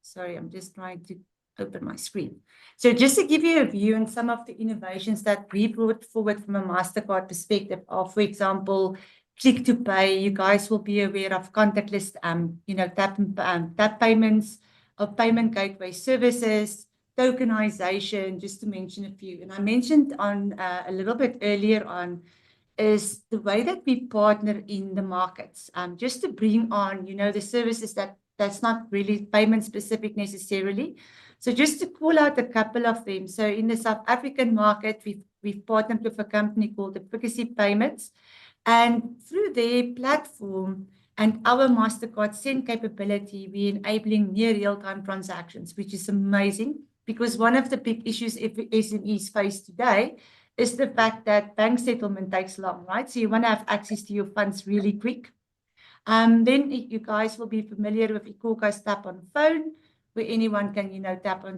sorry, I'm just trying to open my screen. So just to give you a view on some of the innovations that we brought forward from a Mastercard perspective of, for example, click to pay. You guys will be aware of contactless, tap payments, of payment gateway services, tokenization, just to mention a few. And I mentioned on a little bit earlier on is the way that we partner in the markets, just to bring on, the services that's not really payment specific necessarily. So just to call out a couple of them. So in the South African market, we've partnered with a company called Efficacy Payments, and through their platform and our Mastercard Send capability, we're enabling near real-time transactions, which is amazing, because one of the big issues SMEs face today is the fact that bank settlement takes long, right? So you want to have access to your funds really quick. Then you guys will be familiar with iKhokha's tap on phone, where anyone can, tap on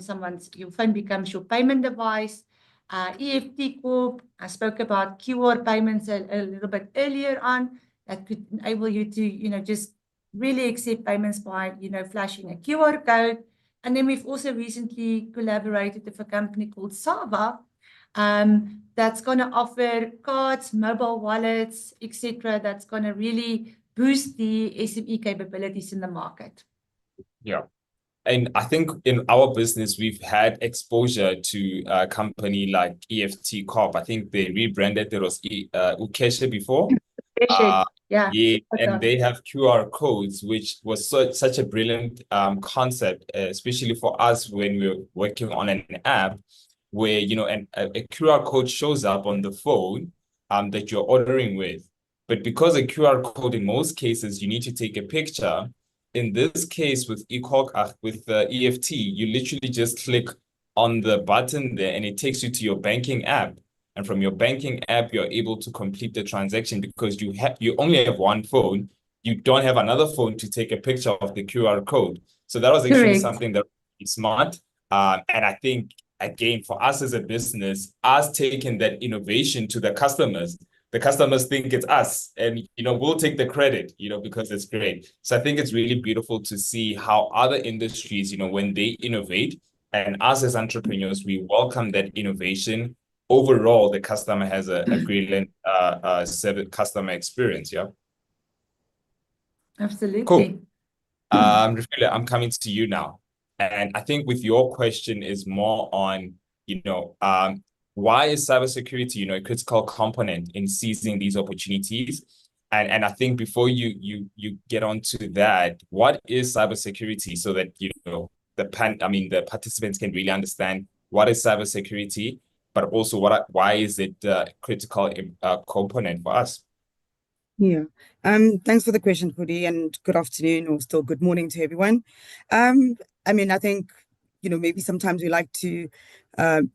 your phone becomes your payment device. EFT Corp, I spoke about QR payments a little bit earlier on, that could enable you to, just really accept payments by, flashing a QR code. And then we've also recently collaborated with a company called Sava, that's going to offer cards, mobile wallets, etc. That's going to really boost the SME capabilities in the market. Yeah. And I think in our business, we've had exposure to a company like EFT Corp. I think they rebranded. There was Ukeshe before. Yeah. Yeah, and they have QR codes, which was such a brilliant concept, especially for us when we're working on an app where, a QR code shows up on the phone that you're ordering with. But because a QR code, in most cases, you need to take a picture. In this case, with EFT, you literally just click on the button there and it takes you to your banking app. And from your banking app, you're able to complete the transaction because you only have one phone. You don't have another phone to take a picture of the QR code. So that was actually something that was smart. And I think, again, for us as a business, us taking that innovation to the customers think it's us, and we'll take the credit, because it's great. So I think it's really beautiful to see how other industries, when they innovate, and us as entrepreneurs, we welcome that innovation. Overall, the customer has a brilliant customer experience. Yeah. Absolutely. Cool. Refila, I'm coming to you now, and I think with your question is more on, why is cybersecurity, a critical component in seizing these opportunities? And I think before you get onto that, what is cybersecurity, so that the participants can really understand what is cybersecurity, but also why is it a critical component for us? Yeah. Thanks for the question, Hudi, and good afternoon or still good morning to everyone. I think, maybe sometimes we like to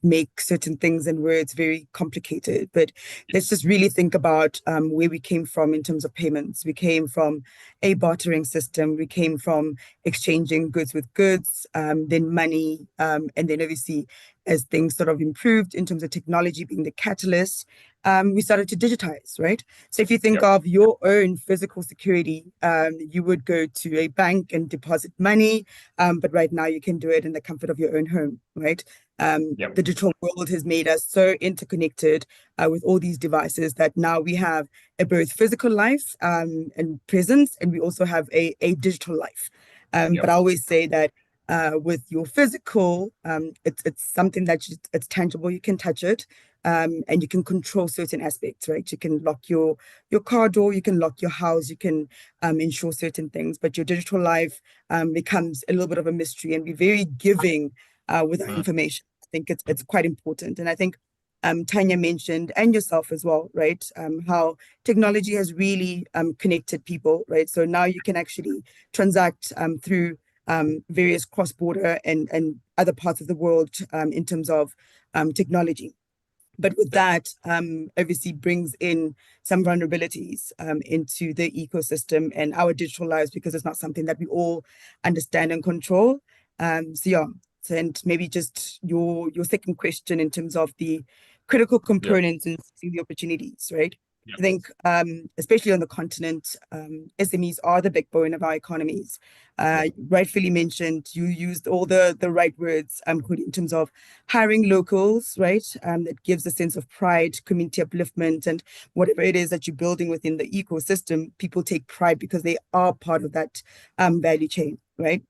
make certain things and words very complicated, but let's just really think about where we came from in terms of payments. We came from a bartering system. We came from exchanging goods with goods, then money, and then obviously as things sort of improved in terms of technology being the catalyst, we started to digitize, right? So if you think of your own physical security, you would go to a bank and deposit money, but right now you can do it in the comfort of your own home, right? The digital world has made us so interconnected with all these devices that now we have a both physical life and presence, and we also have a digital life. But I always say that with your physical, it's something that it's tangible. You can touch it, and you can control certain aspects, right? You can lock your car door, you can lock your house, you can ensure certain things. But your digital life becomes a little bit of a mystery, and be very giving with our information. I think it's quite important. And I think Tanya mentioned, and yourself as well, right? How technology has really connected people, right? So now you can actually transact through various cross-border and other parts of the world in terms of technology. But with that, obviously brings in some vulnerabilities into the ecosystem and our digital lives, because it's not something that we all understand and control. And maybe just your second question in terms of the critical components in seizing the opportunities, right? I think, especially on the continent, SMEs are the backbone of our economies. Rightfully mentioned, you used all the right words, Khudi, in terms of hiring locals, right? That gives a sense of pride, community upliftment, and whatever it is that you're building within the ecosystem, people take pride because they are part of that value chain, right?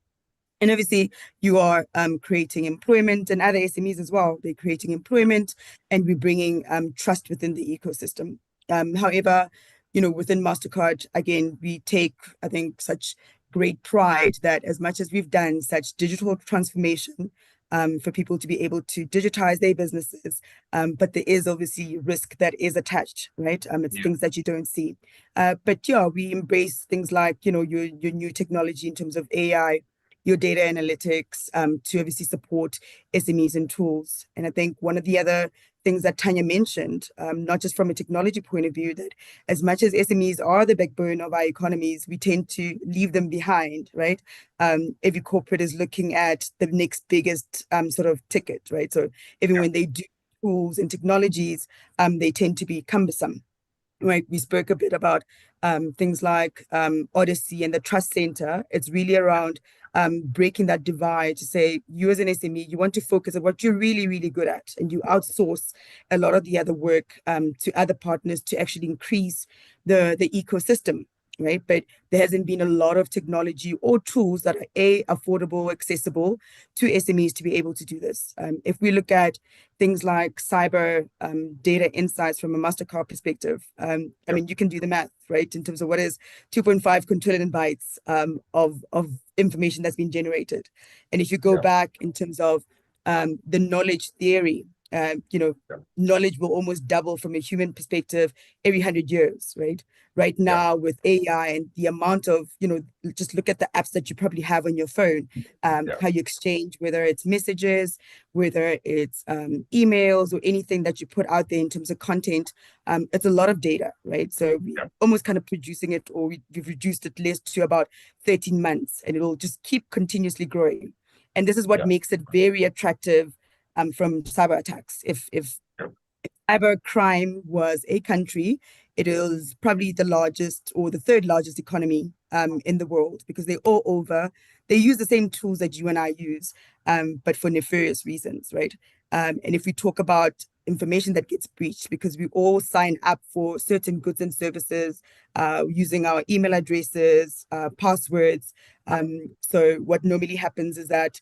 And obviously, you are creating employment, and other SMEs as well. They're creating employment, and we're bringing trust within the ecosystem. However, within Mastercard, again, we take, I think, such great pride that as much as we've done such digital transformation for people to be able to digitize their businesses, but there is obviously risk that is attached, right? It's things that you don't see. But yeah, we embrace things like, your new technology in terms of AI, your data analytics, to obviously support SMEs and tools. And I think one of the other things that Tanya mentioned, not just from a technology point of view, that as much as SMEs are the backbone of our economies, we tend to leave them behind, right? Every corporate is looking at the next biggest sort of ticket, right? So even when they do tools and technologies, they tend to be cumbersome. Right, we spoke a bit about things like Odyssey and the Trust Center. It's really around breaking that divide to say, you as an SME, you want to focus on what you're really, really good at, and you outsource a lot of the other work to other partners to actually increase the ecosystem, right? But there hasn't been a lot of technology or tools that are affordable, accessible to SMEs to be able to do this. If we look at things like cyber data insights from a Mastercard perspective, I mean, you can do the math, right? In terms of what is 2.5 quintillion bytes of information that's been generated. And if you go back in terms of the knowledge theory, knowledge will almost double from a human perspective every 100 years, right? Right now with AI and the amount of, just look at the apps that you probably have on your phone, how you exchange, whether it's messages, whether it's emails or anything that you put out there in terms of content, it's a lot of data, right? So we're almost kind of producing it, or we've reduced it less to about 13 months, and it'll just keep continuously growing. And this is what makes it very attractive from cyber attacks. If cyber crime was a country, it is probably the largest or the third largest economy in the world, because they're all over. They use the same tools that you and I use, but for nefarious reasons, right? And if we talk about information that gets breached, because we all sign up for certain goods and services using our email addresses, passwords. So what normally happens is that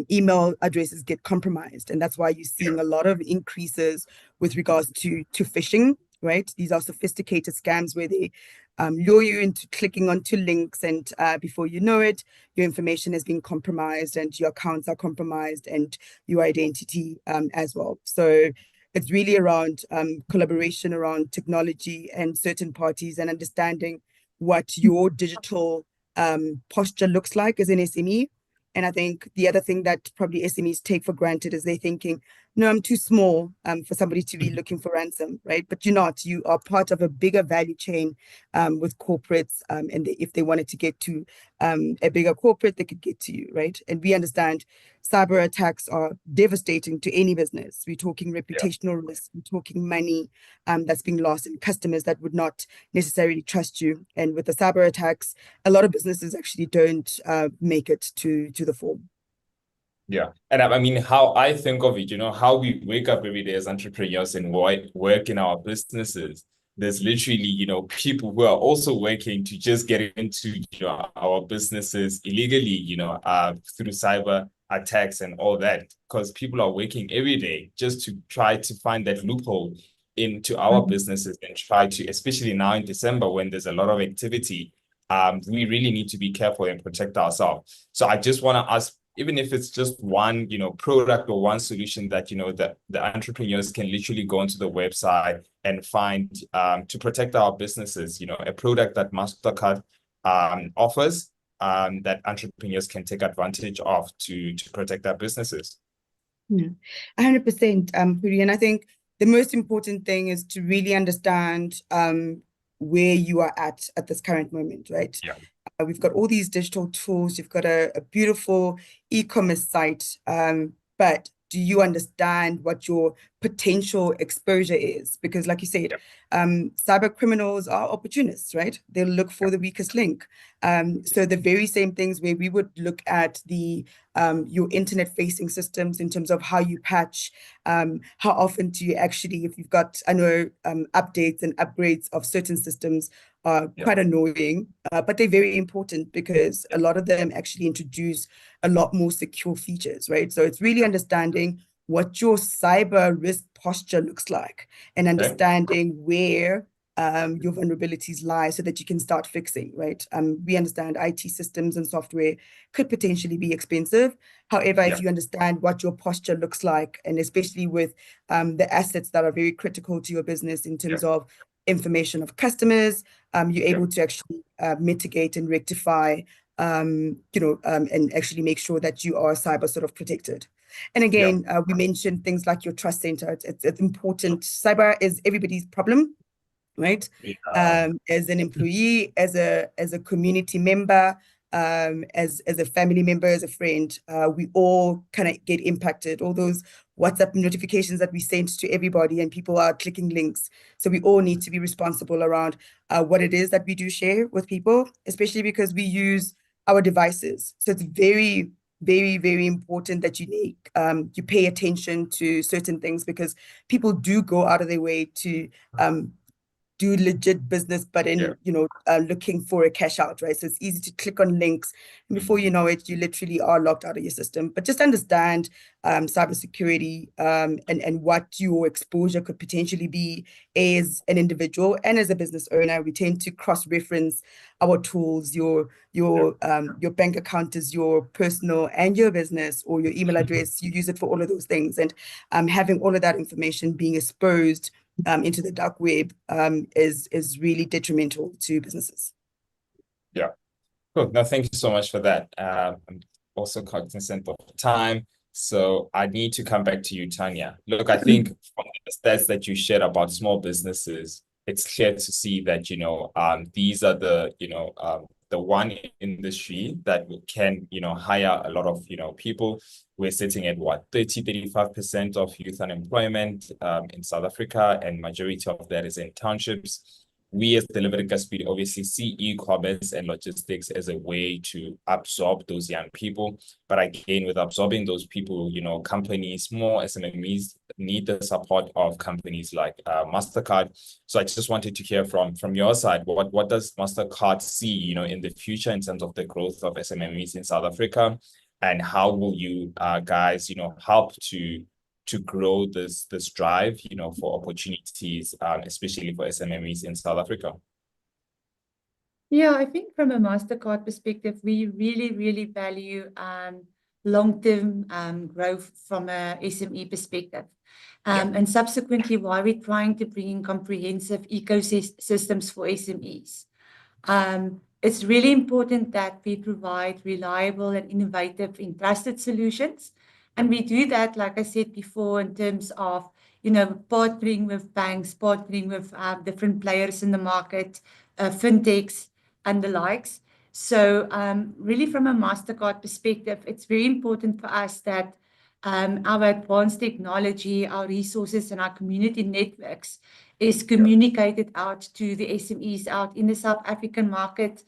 email addresses get compromised, and that's why you're seeing a lot of increases with regards to phishing, right? These are sophisticated scams where they lure you into clicking onto links, and before you know it, your information has been compromised and your accounts are compromised and your identity as well. So it's really around collaboration around technology and certain parties, and understanding what your digital posture looks like as an SME. And I think the other thing that probably SMEs take for granted is they're thinking, no, I'm too small for somebody to be looking for ransom, right? But you're not. You are part of a bigger value chain with corporates. And if they wanted to get to a bigger corporate, they could get to you, right? And we understand cyber attacks are devastating to any business. We're talking reputational risk. We're talking money that's being lost, and customers that would not necessarily trust you. And with the cyber attacks, a lot of businesses actually don't make it to the fore. Yeah. And I mean, how I think of it, how we wake up every day as entrepreneurs and work in our businesses, there's literally, people who are also working to just get into, our businesses illegally, through cyber attacks and all that, because people are working every day just to try to find that loophole into our businesses, and try to, especially now in December when there's a lot of activity, we really need to be careful and protect ourselves. So I just want to ask, even if it's just one, product or one solution that, that the entrepreneurs can literally go onto the website and find to protect our businesses, a product that Mastercard offers that entrepreneurs can take advantage of to protect their businesses. Yeah, 100%, Khudi. And I think the most important thing is to really understand where you are at this current moment, right? Yeah. We've got all these digital tools. You've got a beautiful e-commerce site, but do you understand what your potential exposure is, because like you said, cyber criminals are opportunists, right? They'll look for the weakest link. So the very same things where we would look at the your internet facing systems in terms of how you patch, how often do you actually, if you've got, I know updates and upgrades of certain systems are quite annoying, but they're very important because a lot of them actually introduce a lot more secure features, right? So it's really understanding what your cyber risk posture looks like and understanding where your vulnerabilities lie so that you can start fixing, right? We understand IT systems and software could potentially be expensive. However, if you understand what your posture looks like, and especially with the assets that are very critical to your business in terms of information of customers, you're able to actually mitigate and rectify, and actually make sure that you are cyber sort of protected. And again, we mentioned things like your trust center. It's important. Cyber is everybody's problem, right? As an employee, as a community member, as a family member, as a friend, we all kind of get impacted. All those WhatsApp notifications that we send to everybody, and people are clicking links. So we all need to be responsible around what it is that we do share with people, especially because we use our devices. So it's very, very, very important that you pay attention to certain things, because people do go out of their way to do legit business, but in looking for a cash out, right? So it's easy to click on links, and before you know it, you literally are locked out of your system. But just understand cybersecurity and what your exposure could potentially be as an individual and as a business owner. We tend to cross-reference our tools. Your bank account is your personal and your business, or your email address. You use it for all of those things, and having all of that information being exposed into the dark web is really detrimental to businesses. Yeah. Cool. No, thank you so much for that. I'm also cognizant of time, so I need to come back to you, Tanya. Look, I think from the stats that you shared about small businesses, it's clear to see that these are the one industry that can hire a lot of people. We're sitting at what, 35% of youth unemployment in South Africa, and majority of that is in townships. We as Delivery Speed obviously see e-commerce and logistics as a way to absorb those young people. But again, with absorbing those people, companies, more SMEs need the support of companies like Mastercard. So I just wanted to hear from your side, what does Mastercard see, in the future in terms of the growth of SMEs in South Africa, and how will you guys, help to grow this drive, for opportunities, especially for SMEs in South Africa? Yeah, I think from a Mastercard perspective, we really, really value long-term growth from a SME perspective. And subsequently, why we're trying to bring in comprehensive ecosystems for SMEs. It's really important that we provide reliable and innovative and trusted solutions. And we do that, like I said before, in terms of, partnering with banks, partnering with different players in the market, fintechs and the likes. So really from a Mastercard perspective, it's very important for us that our advanced technology, our resources and our community networks is communicated out to the SMEs out in the South African market.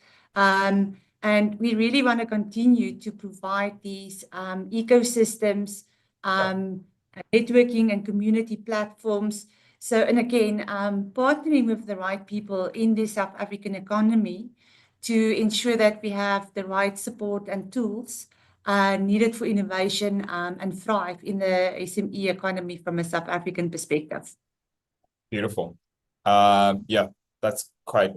And we really want to continue to provide these ecosystems, networking and community platforms. So, and again, partnering with the right people in the South African economy to ensure that we have the right support and tools needed for innovation and thrive in the SME economy from a South African perspective. Beautiful. That's quite,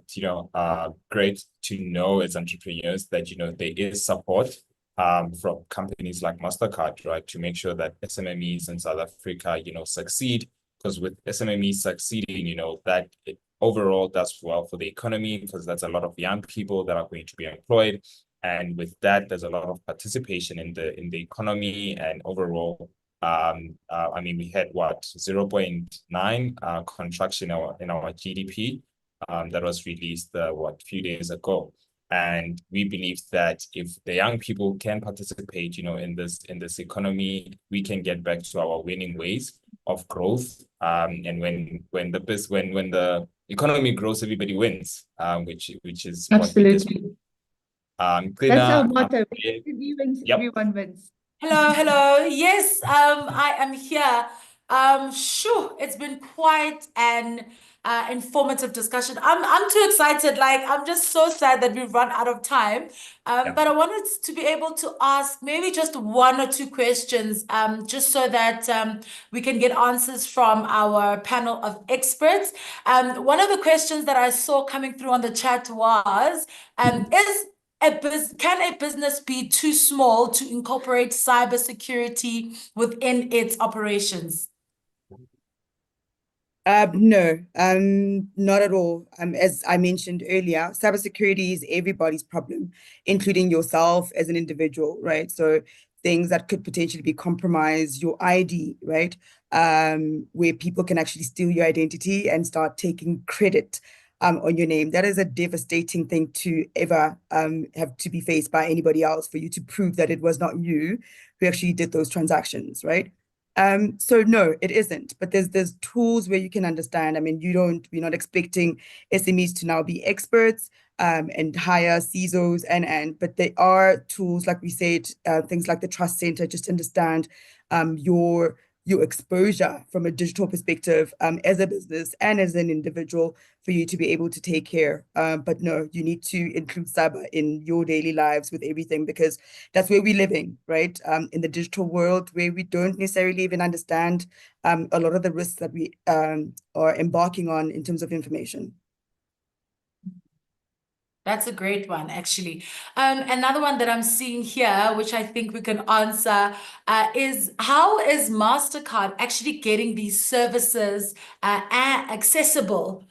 great to know as entrepreneurs that, there is support from companies like Mastercard, right, to make sure that SMEs in South Africa, succeed. Because with SMEs succeeding, that it overall does well for the economy, because that's a lot of young people that are going to be employed. And with that, there's a lot of participation in the economy, and overall, we had 0.9 contraction in our GDP that was released few days ago. And we believe that if the young people can participate, in this economy, we can get back to our winning ways of growth. And when the economy grows, everybody wins. Which is what we just Absolutely. That's Klina, our motto. here. Everybody wins, Yep. everyone wins. Hello. Yes, I am here. Sure, it's been quite an informative discussion. I'm too excited. Like, I'm just so sad that we've run out of time. Yeah. But I wanted to be able to ask maybe just one or two questions, just so that we can get answers from our panel of experts. One of the questions that I saw coming through on the chat was, can a business be too small to incorporate cybersecurity within its operations? No, not at all. As I mentioned earlier, cybersecurity is everybody's problem, including yourself as an individual, right? So things that could potentially be compromise your ID, right? Where people can actually steal your identity and start taking credit on your name. That is a devastating thing to ever have to be faced by anybody else, for you to prove that it was not you who actually did those transactions, right? So no, it isn't. But there's tools where you can understand. I mean, we're not expecting SMEs to now be experts and hire CISOs but there are tools, like we said, things like the Trust Center, just understand your exposure from a digital perspective as a business and as an individual, for you to be able to take care. But no, you need to include cyber in your daily lives with everything, because that's where we're living, right? In the digital world, where we don't necessarily even understand a lot of the risks that we are embarking on in terms of information. That's a great one, actually. Another one that I'm seeing here, which I think we can answer, is how is Mastercard actually getting these services accessible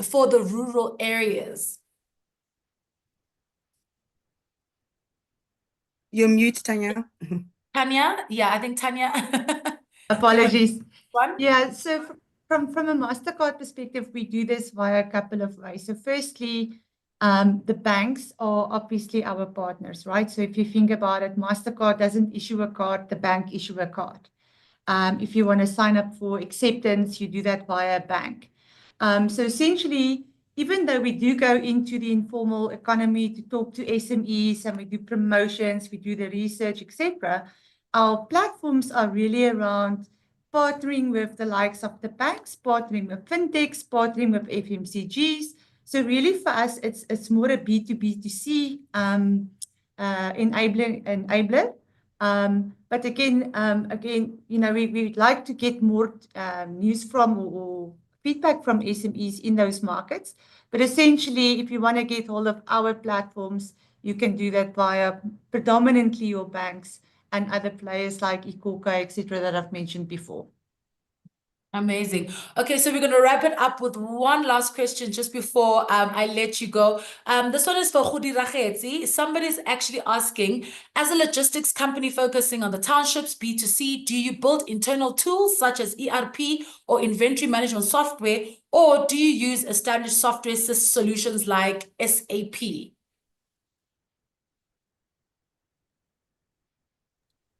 for the rural areas? You're mute, Tanya. Tanya? Yeah, I think Tanya. Apologies. One? Yeah, so from a Mastercard perspective, we do this via a couple of ways. So firstly, the banks are obviously our partners, right? So if you think about it, Mastercard doesn't issue a card, the bank issue a card. If you want to sign up for acceptance, you do that via a bank. So essentially, even though we do go into the informal economy to talk to SMEs and we do promotions, we do the research, etc., our platforms are really around partnering with the likes of the banks, partnering with fintechs, partnering with FMCGs. So really for us, it's more a B2B2C enabler. But again, we'd like to get more news from or feedback from SMEs in those markets. But essentially, if you want to get hold of our platforms, you can do that via predominantly your banks and other players like iKhokha, etc., that I've mentioned before. Amazing. Okay, so we're going to wrap it up with one last question just before I let you go. This one is for Khudi Rakhetsi. Somebody's actually asking, as a logistics company focusing on the townships, B2C, do you build internal tools such as ERP or inventory management software, or do you use established software solutions like SAP?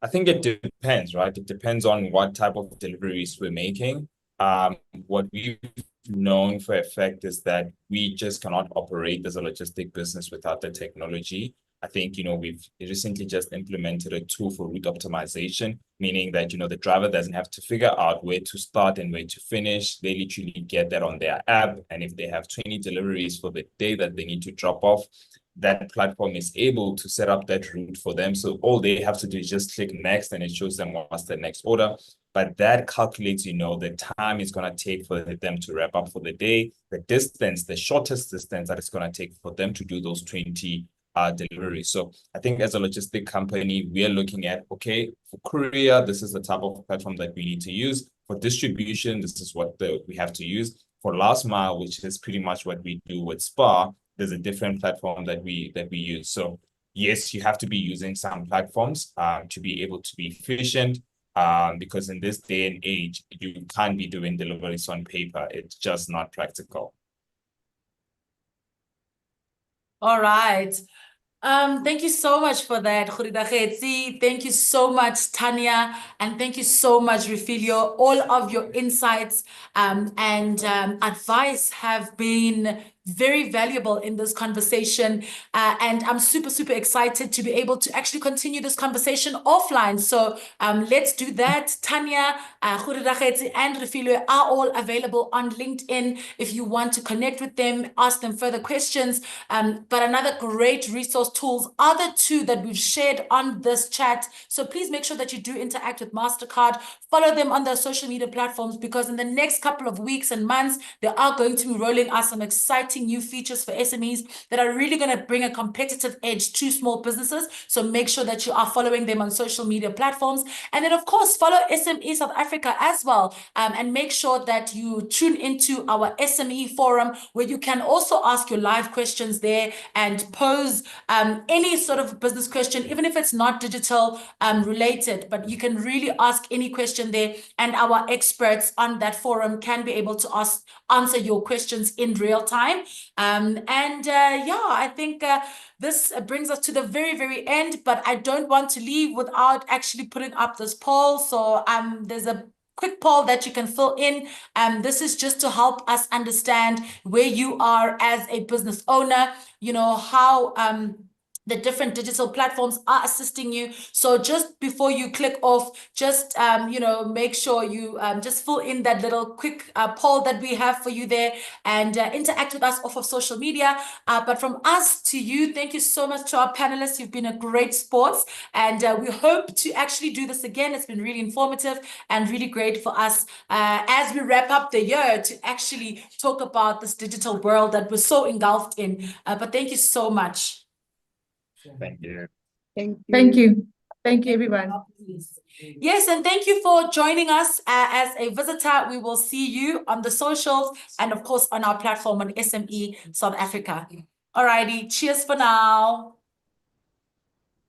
I think it depends, right? It depends on what type of deliveries we're making. What we've known for a fact is that we just cannot operate as a logistic business without the technology. I think, we've recently just implemented a tool for route optimization, meaning that, the driver doesn't have to figure out where to start and where to finish. They literally get that on their app. And if they have 20 deliveries for the day that they need to drop off, that platform is able to set up that route for them. So all they have to do is just click next and it shows them what's the next order. But that calculates, the time it's going to take for them to wrap up for the day, the distance, the shortest distance that it's going to take for them to do those 20 deliveries. So I think as a logistic company, we are looking at, okay, for courier, this is the type of platform that we need to use. For distribution, this is what we have to use. For last mile, which is pretty much what we do with SPAR, there's a different platform that we use. So yes, you have to be using some platforms to be able to be efficient, because in this day and age, you can't be doing deliveries on paper. It's just not practical. All right. Thank you so much for that, Khuridagetsi. Thank you so much, Tanya, and thank you so much, Refilio. All of your insights and advice have been very valuable in this conversation. And I'm super, super excited to be able to actually continue this conversation offline. So let's do that. Tanya, Khuridagetsi, and Refilio are all available on LinkedIn if you want to connect with them, ask them further questions. But another great resource tools are the two that we've shared on this chat. So please make sure that you do interact with Mastercard. Follow them on their social media platforms, because in the next couple of weeks and months, they are going to be rolling out some exciting new features for SMEs that are really going to bring a competitive edge to small businesses. So make sure that you are following them on social media platforms. And then, of course, follow SME South Africa as well. And make sure that you tune into our SME forum, where you can also ask your live questions there and pose any sort of business question, even if it's not digital related, but you can really ask any question there, and our experts on that forum can be able to answer your questions in real time. Yeah, I think this brings us to the very, very end, but I don't want to leave without actually putting up this poll. So there's a quick poll that you can fill in. This is just to help us understand where you are as a business owner, you know, how the different digital platforms are assisting you. So just before you click off, just make sure you just fill in that little quick poll that we have for you there, and interact with us off of social media. But from us to you, thank you so much to our panelists. You've been a great sports, and we hope to actually do this again. It's been really informative and really great for us as we wrap up the year to actually talk about this digital world that we're so engulfed in. But thank you so much. Thank you. Thank you. Thank you, everyone. Yes, and thank you for joining us as a visitor. We will see you on the socials and, of course, on our platform on SME South Africa. All righty. Cheers for now.